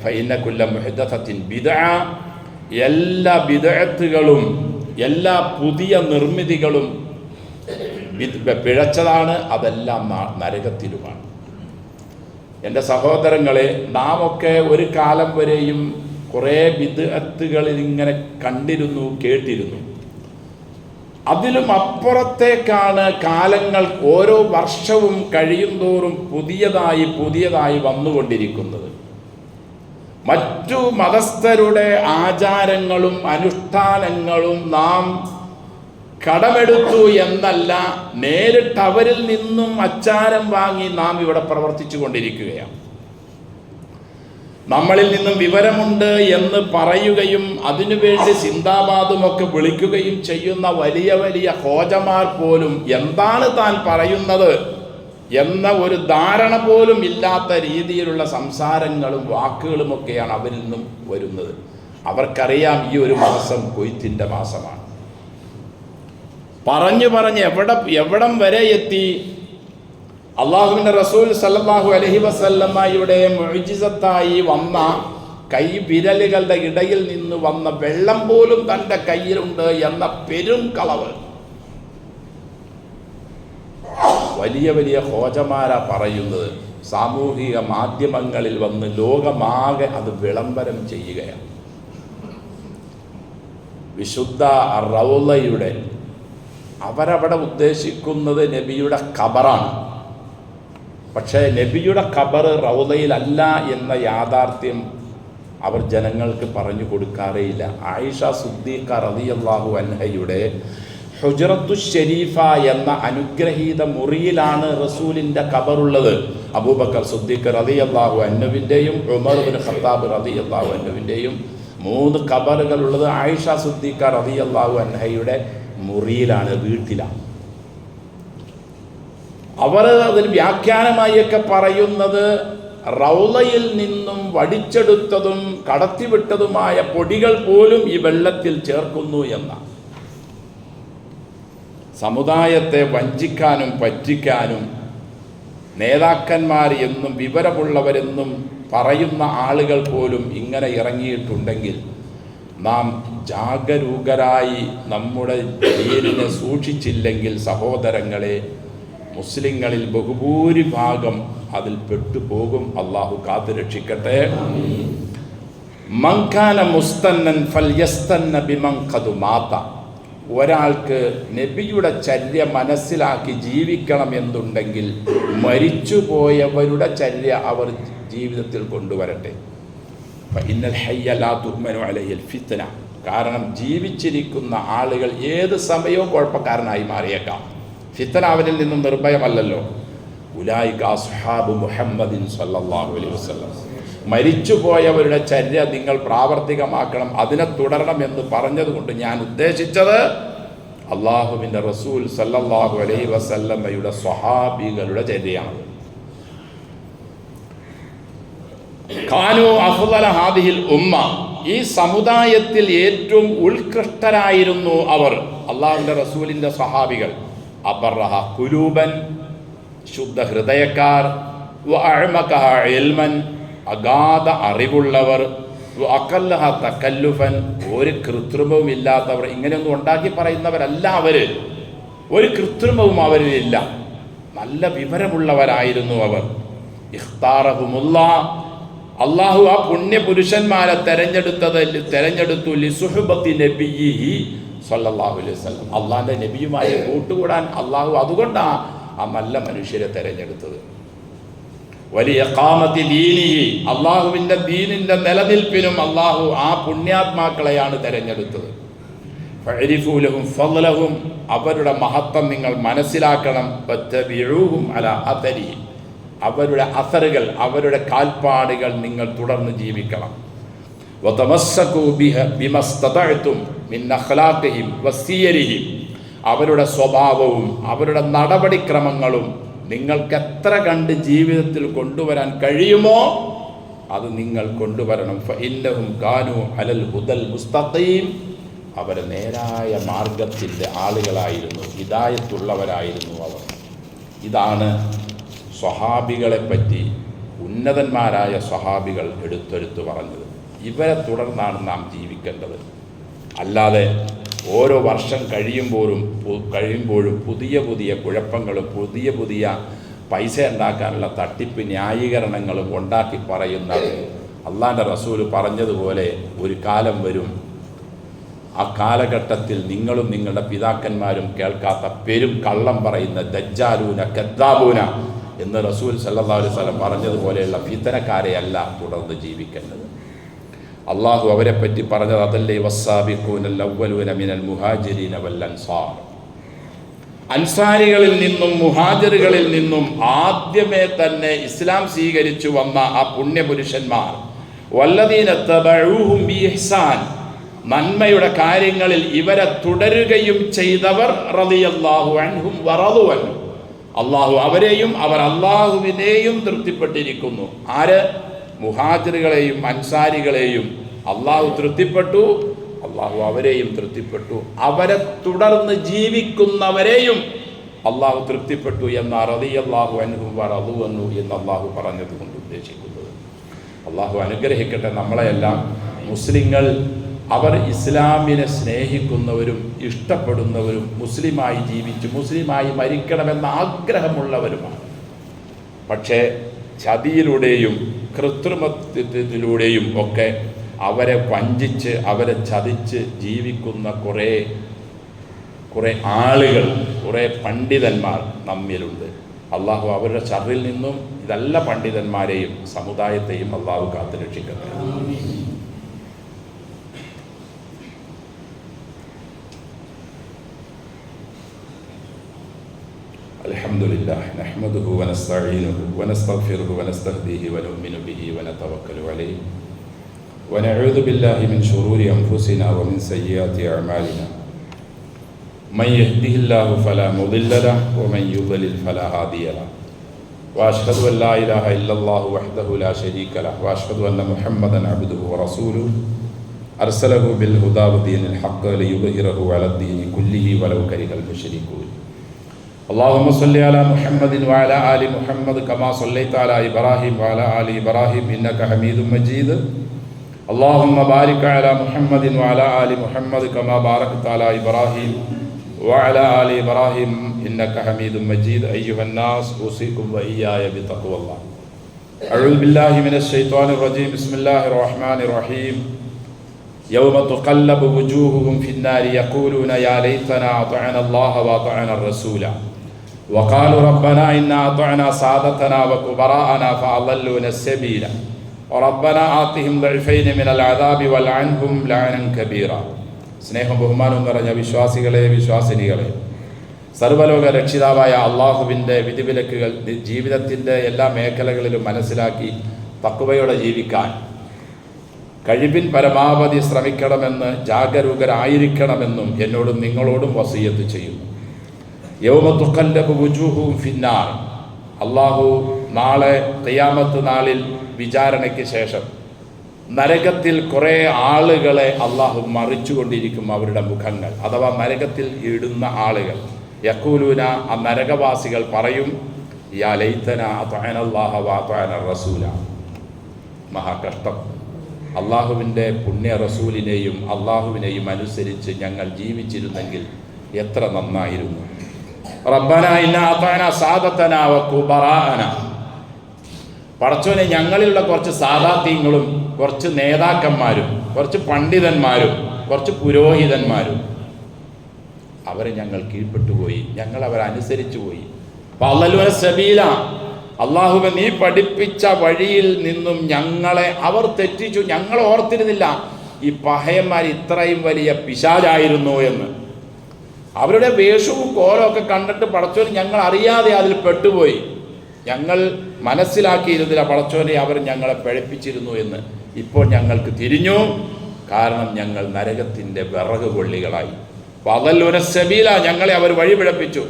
ഫഇന്ന കുല്ല മുഹ്ദസത്തിൻ ബിദ്അ, എല്ലാ ബിദ്അത്തുകളും എല്ലാ പുതിയ നിർമ്മിതികളും പിഴച്ചതാണ്, അതെല്ലാം നരകത്തിലുമാണ്. എൻ്റെ സഹോദരങ്ങളെ, നാം ഒക്കെ ഒരു കാലം വരെയും കുറേ ബിദ്അത്തുകളിൽ ഇങ്ങനെ കണ്ടിരുന്നു, കേട്ടിരുന്നു. അതിലും അപ്പുറത്തേക്കാണ് കാലങ്ങൾ ഓരോ വർഷവും കഴിയും തോറും പുതിയതായി വന്നുകൊണ്ടിരിക്കുന്നത്. മറ്റു മതസ്ഥരുടെ ആചാരങ്ങളും അനുഷ്ഠാനങ്ങളും നാം കടമെടുത്തു എന്നല്ല, നേരിട്ട് അവരിൽ നിന്നും അച്ചാരം വാങ്ങി നാം ഇവിടെ പ്രവർത്തിച്ചു കൊണ്ടിരിക്കുകയാണ്. നമ്മളിൽ നിന്നും വിവരമുണ്ട് എന്ന് പറയുകയും അതിനുവേണ്ടി സിന്ദാബാദുമൊക്കെ വിളിക്കുകയും ചെയ്യുന്ന വലിയ വലിയ ഹോജമാർ പോലും എന്താണ് താൻ പറയുന്നത് എന്ന ഒരു ധാരണ പോലും ഇല്ലാത്ത രീതിയിലുള്ള സംസാരങ്ങളും വാക്കുകളുമൊക്കെയാണ് അവരിൽ നിന്നും വരുന്നത്. അവർക്കറിയാം ഈ ഒരു മാസം കൊയ്ത്തിൻ്റെ മാസമാണ്. പറഞ്ഞ് എവിടം വരെ എത്തി? അള്ളാഹുവിൻ്റെ റസൂൽ സല്ലല്ലാഹു അലൈഹി വസല്ലമയുടെ മുഅ്ജിസത്തായി വന്ന കൈ വിരലുകളുടെ ഇടയിൽ നിന്ന് വന്ന വെള്ളം പോലും തൻ്റെ കയ്യിലുണ്ട് എന്ന പെരും കളവ് വലിയ വലിയ ഹോജമാരാ പറയുന്നത്. സാമൂഹിക മാധ്യമങ്ങളിൽ വന്ന് ലോകമാകെ അത് വിളംബരം ചെയ്യുകയാണ്. വിശുദ്ധ റൗളയുടെ അവരവിടെ ഉദ്ദേശിക്കുന്നത് നബിയുടെ ഖബറാണ്. പക്ഷേ നബിയുടെ ഖബർ റൗളയിലല്ല എന്ന യാഥാർത്ഥ്യം അവർ ജനങ്ങൾക്ക് പറഞ്ഞു കൊടുക്കാറേയില്ല. ആയിഷ സിദ്ദീഖ റളിയല്ലാഹു അൻഹയുടെ ഹുജ്റത്തു ശരീഫ എന്ന അനുഗ്രഹീത മുറിയിലാണ് റസൂലിൻ്റെ ഖബറുള്ളത്. അബൂബക്കർ സിദ്ദീഖ് റളിയല്ലാഹു അൻഹുവിൻ്റെയും ഉമർ ഇബ്നു ഖത്താബ് റളിയല്ലാഹു അൻഹുവിൻ്റെയും 3 ഖബറുകളുള്ളത് ആയിഷ സിദ്ദീഖ റളിയല്ലാഹു അൻഹയുടെ മുറിയിലാണ്, വീട്ടിലാണ്. അവർ അതിൽ വ്യാഖ്യാനമായൊക്കെ പറയുന്നത് റൗളയിൽ നിന്നും വടിച്ചെടുത്തതും കടത്തിവിട്ടതുമായ പൊടികൾ പോലും ഈ വെള്ളത്തിൽ ചേർക്കുന്നു എന്നാണ്. സമുദായത്തെ വഞ്ചിക്കാനും പറ്റിക്കാനും നേതാക്കന്മാർ എന്നും വിവരമുള്ളവരെന്നും പറയുന്ന ആളുകൾ പോലും ഇങ്ങനെ ഇറങ്ങിയിട്ടുണ്ടെങ്കിൽ നാം ജാഗരൂകരായി നമ്മുടെ ദീനിനെ സൂക്ഷിച്ചില്ലെങ്കിൽ സഹോദരങ്ങളെ, മുസ്ലിങ്ങളിൽ ബഹുഭൂരിഭാഗം അതിൽ പെട്ടുപോകും. അള്ളാഹു കാത്തു രക്ഷിക്കട്ടെ. മൻകാന മുസ്തന്നൻ ഫൽയസ്തന്ന ബിമൻ ഖദ് മാത. ഒരാൾക്ക് നബിയുടെ ചര്യ മനസ്സിലാക്കി ജീവിക്കണം എന്നുണ്ടെങ്കിൽ മരിച്ചുപോയവരുടെ ചര്യ അവർ ജീവിതത്തിൽ കൊണ്ടുവരട്ടെ. ഫഇന്നൽ ഹയ്യ ലാ തുഅ്മനു അലൈഹിൽ ഫിത്ന. കാരണം ജീവിച്ചിരിക്കുന്ന ആളുകൾ ഏത് സമയവും കുഴപ്പക്കാരനായി മാറിയേക്കാം. ഫിത്ന അവരിൽ നിന്നും നിർഭയമല്ലല്ലോ. ഉലൈക അസ്ഹാബു മുഹമ്മദിൻ സ്വല്ലല്ലാഹു അലൈഹി വസല്ലം. മരിച്ചുപോയവരുടെ ചര്യ നിങ്ങൾ പ്രാവർത്തികമാക്കണം, അതിനെ തുടരണം എന്ന് പറഞ്ഞതുകൊണ്ട് ഞാൻ ഉദ്ദേശിച്ചത് അള്ളാഹുവിൻ്റെ റസൂൽ സല്ലല്ലാഹു അലൈഹി വസല്ലമയുടെ സ്വഹാബികളുടെ ചര്യയാണ്. കാനു അഫ്ളല ഹാദിഹിൽ ഉമ്മ. ഈ സമുദായത്തിൽ ഏറ്റവും ഉത്കൃഷ്ടരായിരുന്നു അവർ, അള്ളാഹുവിൻ്റെ റസൂലിൻ്റെ സ്വഹാബികൾ. അബറഹ ഖുലൂബൻ, ശുദ്ധ ഹൃദയക്കാർ, വഅഅമഖഹ ഇൽമൻ, അഗാധ അറിവുള്ളവർ, അഖല്ലഹ തകല്ലുഫൻ, ഒരു കൃത്രിമവും ഇല്ലാത്തവർ. ഇങ്ങനെയൊന്നും ഉണ്ടാക്കി പറയുന്നവരല്ല അവർ, ഒരു കൃത്രിമവും അവരിലില്ല. നല്ല വിവരമുള്ളവരായിരുന്നു അവർ. ഇഖ്താറഹുമുല്ലാഹ്, അള്ളാഹു ആ പുണ്യപുരുഷന്മാരെ തെരഞ്ഞെടുത്തു ലിസുഹബത്തി നബിയിഹി സ്വല്ലല്ലാഹു അലൈഹി വസല്ലം. അള്ളാഹിൻ്റെ നബിയുമായി കൂട്ടുകൂടാൻ അള്ളാഹു അതുകൊണ്ടാണ് ആ നല്ല മനുഷ്യരെ തെരഞ്ഞെടുത്തത്. വലിയ ഖാമത്തി ദീനിഹി, അള്ളാഹുവിൻ്റെ ദീനിൻ്റെ നിലനിൽപ്പിനും അള്ളാഹു ആ പുണ്യാത്മാക്കളെയാണ് തെരഞ്ഞെടുത്തത്. ഫഅരിഫൂ ലഹും ഫളലഹും, അവരുടെ മഹത്വം നിങ്ങൾ മനസ്സിലാക്കണം. വത്തബിഊഹും അലാ അഥരിഹിം, അവരുടെ അസറുകൾ, അവരുടെ കാൽപ്പാടുകൾ നിങ്ങൾ തുടർന്ന് ജീവിക്കണം. വതമസ്സകൂ ബിമസ്തതഅ്തും മിൻ അഖ്ലാഖിഹിം വസിയരിഹിം, അവരുടെ സ്വഭാവവും അവരുടെ നടപടിക്രമങ്ങളും നിങ്ങൾക്ക് എത്ര കണ്ട് ജീവിതത്തിൽ കൊണ്ടുവരാൻ കഴിയുമോ അത് നിങ്ങൾ കൊണ്ടുവരണം. ഫഇന്നഹും കാനൂ അലൽ ഹുദൽ മുസ്തഖീം, അവർ നേരായ മാർഗത്തിൻ്റെ ആളുകളായിരുന്നു, ഹിദായത്തുള്ളവരായിരുന്നു അവർ. ഇതാണ് സ്വഹാബികളെപ്പറ്റി ഉന്നതന്മാരായ സ്വഹാബികൾ എടുത്തെടുത്ത് പറഞ്ഞത്. ഇവരെ തുടർന്നാണ് നാം ജീവിക്കേണ്ടത്. അല്ലാതെ ഓരോ വർഷം കഴിയുമ്പോഴും പുതിയ പുതിയ കുഴപ്പങ്ങളും പുതിയ പൈസ ഉണ്ടാക്കാനുള്ള തട്ടിപ്പ് ന്യായീകരണങ്ങളും ഉണ്ടാക്കി പറയുന്നത്. അള്ളാൻ്റെ റസൂൽ പറഞ്ഞതുപോലെ ഒരു കാലം വരും, ആ കാലഘട്ടത്തിൽ നിങ്ങളും നിങ്ങളുടെ പിതാക്കന്മാരും കേൾക്കാത്ത പെരും കള്ളം പറയുന്ന ദജ്ജാലൂന കദ്ദാബൂന എന്ന് റസൂൽ സല്ലല്ലാഹു അലൈഹി വസല്ലം പറഞ്ഞതുപോലെയുള്ള ഫിത്നക്കാരെയല്ല തുടർന്ന് ജീവിക്കേണ്ടത്. അള്ളാഹു അവരെപ്പറ്റി പറഞ്ഞത് അതല്ലേ, വസ്സാബിഖൂനൽ അവ്വലൂന മിനൽ മുഹാജിരീന വൽ അൻസാർ. അൻസാരികളിൽ നിന്നും മുഹാജിറുകളിൽ നിന്നും ആദ്യമേ തന്നെ ഇസ്ലാം സ്വീകരിച്ചു വന്ന ആ പുണ്യപുരുഷന്മാർ, വല്ലദീന തബഊഹും ബിഇഹ്സാൻ, നന്മയുടെ കാര്യങ്ങളിൽ ഇവരെ തുടരുകയും ചെയ്തവർ, റളിയല്ലാഹു അൻഹും വറളു അൻഹു, അള്ളാഹു അവരെയും അവർ അള്ളാഹുവിനെയും തൃപ്തിപ്പെട്ടിരിക്കുന്നു. ആര്? മുഹാജിറുകളെയും അൻസാരികളെയും അള്ളാഹു തൃപ്തിപ്പെട്ടു, അള്ളാഹു അവരെയും തൃപ്തിപ്പെട്ടു. അവരെ തുടർന്ന് ജീവിക്കുന്നവരെയും അള്ളാഹു തൃപ്തിപ്പെട്ടു എന്ന റളിയല്ലാഹു അൻഹും വറളു അൻഹു എന്ന് അള്ളാഹു പറഞ്ഞതുകൊണ്ട് ഉദ്ദേശിക്കുന്നത്. അള്ളാഹു അനുഗ്രഹിക്കട്ടെ നമ്മളെയെല്ലാം. മുസ്ലിങ്ങൾ അവർ ഇസ്ലാമിനെ സ്നേഹിക്കുന്നവരും ഇഷ്ടപ്പെടുന്നവരും മുസ്ലിമായി ജീവിച്ച് മുസ്ലിമായി മരിക്കണമെന്ന ആഗ്രഹമുള്ളവരുമാണ്. പക്ഷേ ചതിയിലൂടെയും കൃത്രിമത്വത്തിലൂടെയും ഒക്കെ അവരെ വഞ്ചിച്ച് അവരെ ചതിച്ച് ജീവിക്കുന്ന കുറേ ആളുകൾ, കുറേ പണ്ഡിതന്മാർ നമ്മിലുണ്ട്. അള്ളാഹു അവരുടെ ഷർറിൽ നിന്നും ഇതല്ല പണ്ഡിതന്മാരെയും സമുദായത്തെയും അള്ളാഹു കാത്തുരക്ഷിക്കട്ടെ. അൽഹംദുലില്ലാഹ് നഹ്മദുഹു വനസ്തഈനുഹു വനസ്തഗ്ഫിറുഹു വനസ്തഹ്ദീഹി വനുഅ്മിനു ബിഹി വനതവക്കലു അലൈഹി വനഊദു ബില്ലാഹി മിൻ ശുറൂരി അൻഫുസിനാ വമിൻ സയ്യിആതി അഅ്മാലിനാ മൻ യഹ്ദിഹില്ലാഹു ഫലാ മുദില്ല ലഹു വമൻ യുദ്ലിൽ ഫലാ ഹാദിയ ലഹു. വഅശ്ഹദു അൻ ലാ ഇലാഹ ഇല്ലല്ലാഹു വഹ്ദഹു ലാ ശരീക ലഹു വഅശ്ഹദു അന്ന മുഹമ്മദൻ അബ്ദുഹു വറസൂലുഹു അർസലഹു ബിൽ ഹുദാ വദീനിൽ ഹഖ് ലിയുദ്ഹിറഹു അലദ്ദീനി കുല്ലിഹി വലൗ കരിഹൽ മുശ്രികൂൻ. اللهم صل على محمد وعلى آل محمد كما صليت على إبراهيم وعلى آل إبراهيم إنك حميد مجيد. اللهم بارك على محمد وعلى آل محمد كما باركت على إبراهيم وعلى آل إبراهيم إنك حميد مجيد. أيها الناس أوصيكم وإياي بتقوى الله. أعوذ بالله من الشيطان الرجيم. بسم الله الرحمن الرحيم. يوم تقلب وجوههم في النار يقولون يا ليتنا أطعنا الله وأطعنا الرسول وقالوا ربنا إنا أطعنا سادتنا وكبراءنا فأضلونا السبيل ربنا آتهم ضعفين من العذاب والعنهم لعنا كبيرا. സ്നേഹം ബഹുമാനവും നിറഞ്ഞ വിശ്വാസികളെ, വിശ്വാസിനികളെ, സർവ്വലോക രക്ഷിതാവായ അള്ളാഹുവിൻ്റെ വിധിവിലക്കുകൾ ജീവിതത്തിൻ്റെ എല്ലാ മേഖലകളിലും മനസ്സിലാക്കി തഖ്വയോടെ ജീവിക്കാൻ കഴിവിൻ പരമാവധി ശ്രമിക്കണമെന്ന്, ജാഗരൂകരായിരിക്കണമെന്നും എന്നോടും നിങ്ങളോടും വസിയ്യത്ത് ചെയ്യുന്നു. യൗമ തുഖല്ലബു വുജൂഹുഹും ഫിന്നാർ. അള്ളാഹു നാളെ ഖിയാമത്ത് നാളിൽ വിചാരണയ്ക്ക് ശേഷം നരകത്തിൽ കുറേ ആളുകളെ അള്ളാഹു മറിച്ചുകൊണ്ടിരിക്കും. അവരുടെ മുഖങ്ങൾ അഥവാ നരകത്തിൽ ഇടുന്ന ആളുകൾ. യഖൂലൂന, ആ നരകവാസികൾ പറയും, യാ ലൈതന അത്അനല്ലാഹ വഅത്അന റസൂല. മഹാകഷ്ടം. അള്ളാഹുവിൻ്റെ പുണ്യ റസൂലിനെയും അള്ളാഹുവിനെയും അനുസരിച്ച് ഞങ്ങൾ ജീവിച്ചിരുന്നെങ്കിൽ എത്ര നന്നായിരുന്നു. റബ്ബന ഇന്നാ അത്അന സാദതന വ കുബറാഅന. പടച്ചോനെ, ഞങ്ങളിലുള്ള കുറച്ച് സാദാത്യങ്ങളും കുറച്ച് നേതാക്കന്മാരും കുറച്ച് പണ്ഡിതന്മാരും കുറച്ച് പുരോഹിതന്മാരും അവരെ ഞങ്ങൾ കീഴ്പ്പെട്ടുപോയി, ഞങ്ങൾ അവരനുസരിച്ചു പോയി. ഫഅളലുന സബീല. അള്ളാഹുവേ, നീ പഠിപ്പിച്ച വഴിയിൽ നിന്നും ഞങ്ങളെ അവർ തെറ്റിച്ചു. ഞങ്ങൾ ഓർത്തിരുന്നില്ല ഈ പഹയന്മാർ ഇത്രയും വലിയ പിശാചായിരുന്നു എന്ന്. അവരുടെ വേഷവും കോലമൊക്കെ കണ്ടിട്ട് പടച്ചോനെ ഞങ്ങൾ അറിയാതെ അതിൽ പെട്ടുപോയി. ഞങ്ങൾ മനസ്സിലാക്കിയിരുന്നില്ല പടച്ചോനെ അവർ ഞങ്ങളെ പഴപ്പിച്ചിരുന്നു എന്ന്. ഇപ്പോൾ ഞങ്ങൾക്ക് തിരിഞ്ഞു. കാരണം ഞങ്ങൾ നരകത്തിൻ്റെ വിറക് കൊള്ളികളായി. ഫഅളലുന സബീല. ഞങ്ങളെ അവർ വഴിപിഴപ്പിച്ചു.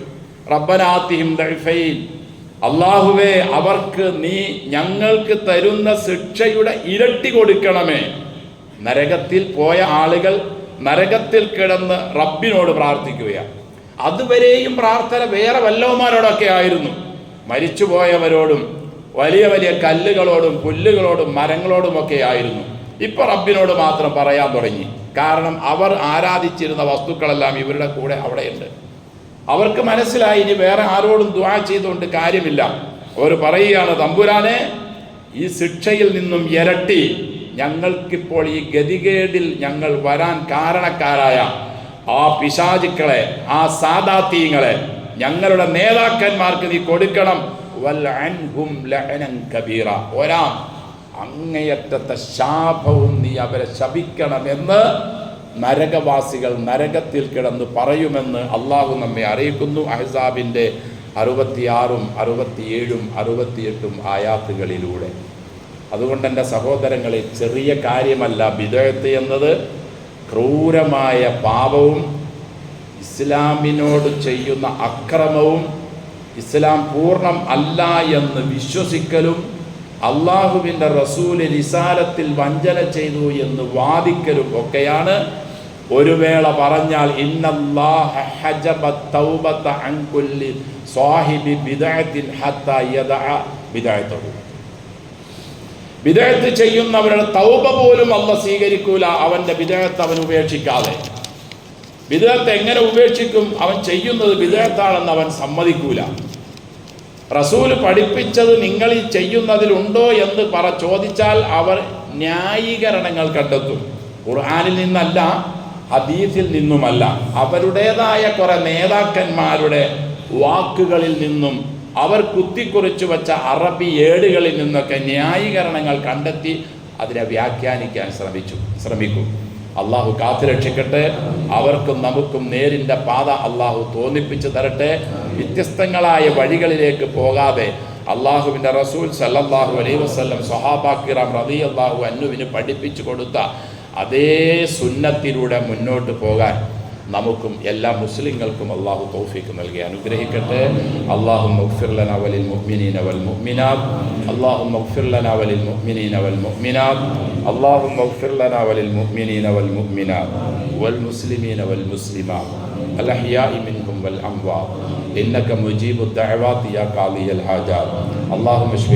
റബ്ബന ആതിഹിം ദഅഫൈൻ. അള്ളാഹുവേ, അവർക്ക് നീ ഞങ്ങൾക്ക് തരുന്ന ശിക്ഷയുടെ ഇരട്ടി കൊടുക്കണമേ. നരകത്തിൽ പോയ ആളുകൾ നരകത്തിൽ കിടന്ന് റബ്ബിനോട് പ്രാർത്ഥിക്കുകയാണ്. അതുവരെയും പ്രാർത്ഥന വേറെ വല്ലവന്മാരോടൊക്കെ ആയിരുന്നു. മരിച്ചുപോയവരോടും വലിയ വലിയ കല്ലുകളോടും പുല്ലുകളോടും മരങ്ങളോടുമൊക്കെ ആയിരുന്നു. ഇപ്പൊ റബ്ബിനോട് മാത്രം പറയാൻ തുടങ്ങി. കാരണം അവർ ആരാധിച്ചിരുന്ന വസ്തുക്കളെല്ലാം ഇവരുടെ കൂടെ അവിടെയുണ്ട്. അവർക്ക് മനസ്സിലായി ഇനി വേറെ ആരോടും ദുആ ചെയ്തുകൊണ്ട് കാര്യമില്ല. അവർ പറയുകയാണ്, തമ്പുരാനെ, ഈ ശിക്ഷയിൽ നിന്നും ഇരട്ടി ഞങ്ങൾക്കിപ്പോൾ ഈ ഗതികേടിൽ ഞങ്ങൾ വരാൻ കാരണക്കാരായ ആ പിശാചുക്കളെ, ആ സാദാത്യങ്ങളെ, ഞങ്ങളുടെ നേതാക്കന്മാർക്ക് നീ കൊടുക്കണം. വൽഅൻഹും ലഅനൻ കബീറ. ഒരാം അങ്ങേയറ്റത്തെ ശാപവും നീ അവരെ ശപിക്കണമെന്ന് നരകവാസികൾ നരകത്തിൽ കിടന്ന് പറയുമെന്ന് അള്ളാഹു നമ്മെ അറിയിക്കുന്നു. അഹ്സാബിൻ്റെ 66, 67, 68 ആയാത്തുകളിലൂടെ. അതുകൊണ്ട് എൻ്റെ സഹോദരങ്ങളെ, ചെറിയ കാര്യമല്ല ബിദ്അത്ത് എന്നത്. ക്രൂരമായ പാപവും ഇസ്ലാമിനോട് ചെയ്യുന്ന അക്രമവും ഇസ്ലാം പൂർണ്ണം അല്ല എന്ന് വിശ്വസിക്കലും അള്ളാഹുവിൻ്റെ റസൂല് റിസാലത്തിൽ വഞ്ചന ചെയ്തു എന്ന് വാദിക്കലും ഒക്കെയാണ്. ഒരു വേള പറഞ്ഞാൽ ഇന്നല്ലാഹ ഹജബ തൗബത അൻ കുല്ലി സാഹിബി ബിദ്അത്തിൻ ഹത്താ യദഅ ബിദ്അതഹു. ബിദ്അത്ത് ചെയ്യുന്നവരുടെ തൗബ പോലും അല്ലാഹ് സ്വീകരിക്കൂല, അവൻ്റെ ബിദ്അത്ത് അവൻ ഉപേക്ഷിക്കാതെ. ബിദ്അത്ത് എങ്ങനെ ഉപേക്ഷിക്കും? അവൻ ചെയ്യുന്നത് ബിദ്അത്താണെന്ന് അവൻ സമ്മതിക്കൂല. റസൂൽ പഠിപ്പിച്ചത് നിങ്ങൾ ഈ ചെയ്യുന്നതിലുണ്ടോ എന്ന് ചോദിച്ചാൽ അവർ ന്യായീകരണങ്ങൾ കണ്ടെത്തും. ഖുർആനിൽ നിന്നല്ല, ഹദീസിൽ നിന്നുമല്ല, അവരുടേതായ കുറെ നേതാക്കന്മാരുടെ വാക്കുകളിൽ നിന്നും അവർ കുത്തിക്കുറിച്ചു വച്ച അറബി ഏടുകളിൽ നിന്നൊക്കെ ന്യായീകരണങ്ങൾ കണ്ടെത്തി അതിനെ വ്യാഖ്യാനിക്കാൻ ശ്രമിക്കും. അള്ളാഹു കാത്തുരക്ഷിക്കട്ടെ. അവർക്കും നമുക്കും നേരിൻ്റെ പാത അള്ളാഹു തോന്നിപ്പിച്ചു തരട്ടെ. വ്യത്യസ്തങ്ങളായ വഴികളിലേക്ക് പോകാതെ അള്ളാഹുവിൻ്റെ റസൂൽ സല്ലല്ലാഹു അലൈഹി വസല്ലം സ്വഹാബാ കിറാം റളിയല്ലാഹു അൻഹുവിന് പഠിപ്പിച്ചു കൊടുത്ത അതേ സുന്നത്തിലൂടെ മുന്നോട്ട് പോകാൻ നമുക്കും എല്ലാ മുസ്ലിങ്ങൾക്കും അള്ളാഹു തൗഫീഖ് നൽകി അനുഗ്രഹിക്കട്ടെ. അല്ലാഹുമ്മ ഗ്ഫിർ ലനാ വലിൽ മുഅ്മിനീന വൽ മുഅ്മിനാത്ത്, അല്ലാഹുമ്മ ഗ്ഫിർ ലനാ വലിൽ മുഅ്മിനീന വൽ മുഅ്മിനാത്ത്, അല്ലാഹുമ്മ ഗ്ഫിർ ലനാ വലിൽ മുഅ്മിനീന വൽ മുഅ്മിനാത്ത് വൽ മുസ്ലിമീന വൽ മുസ്ലിമാത്ത് الأحياء منهم والأموات إنك مجيب الدعوات يا قاضي الحاجات. اللهم اشف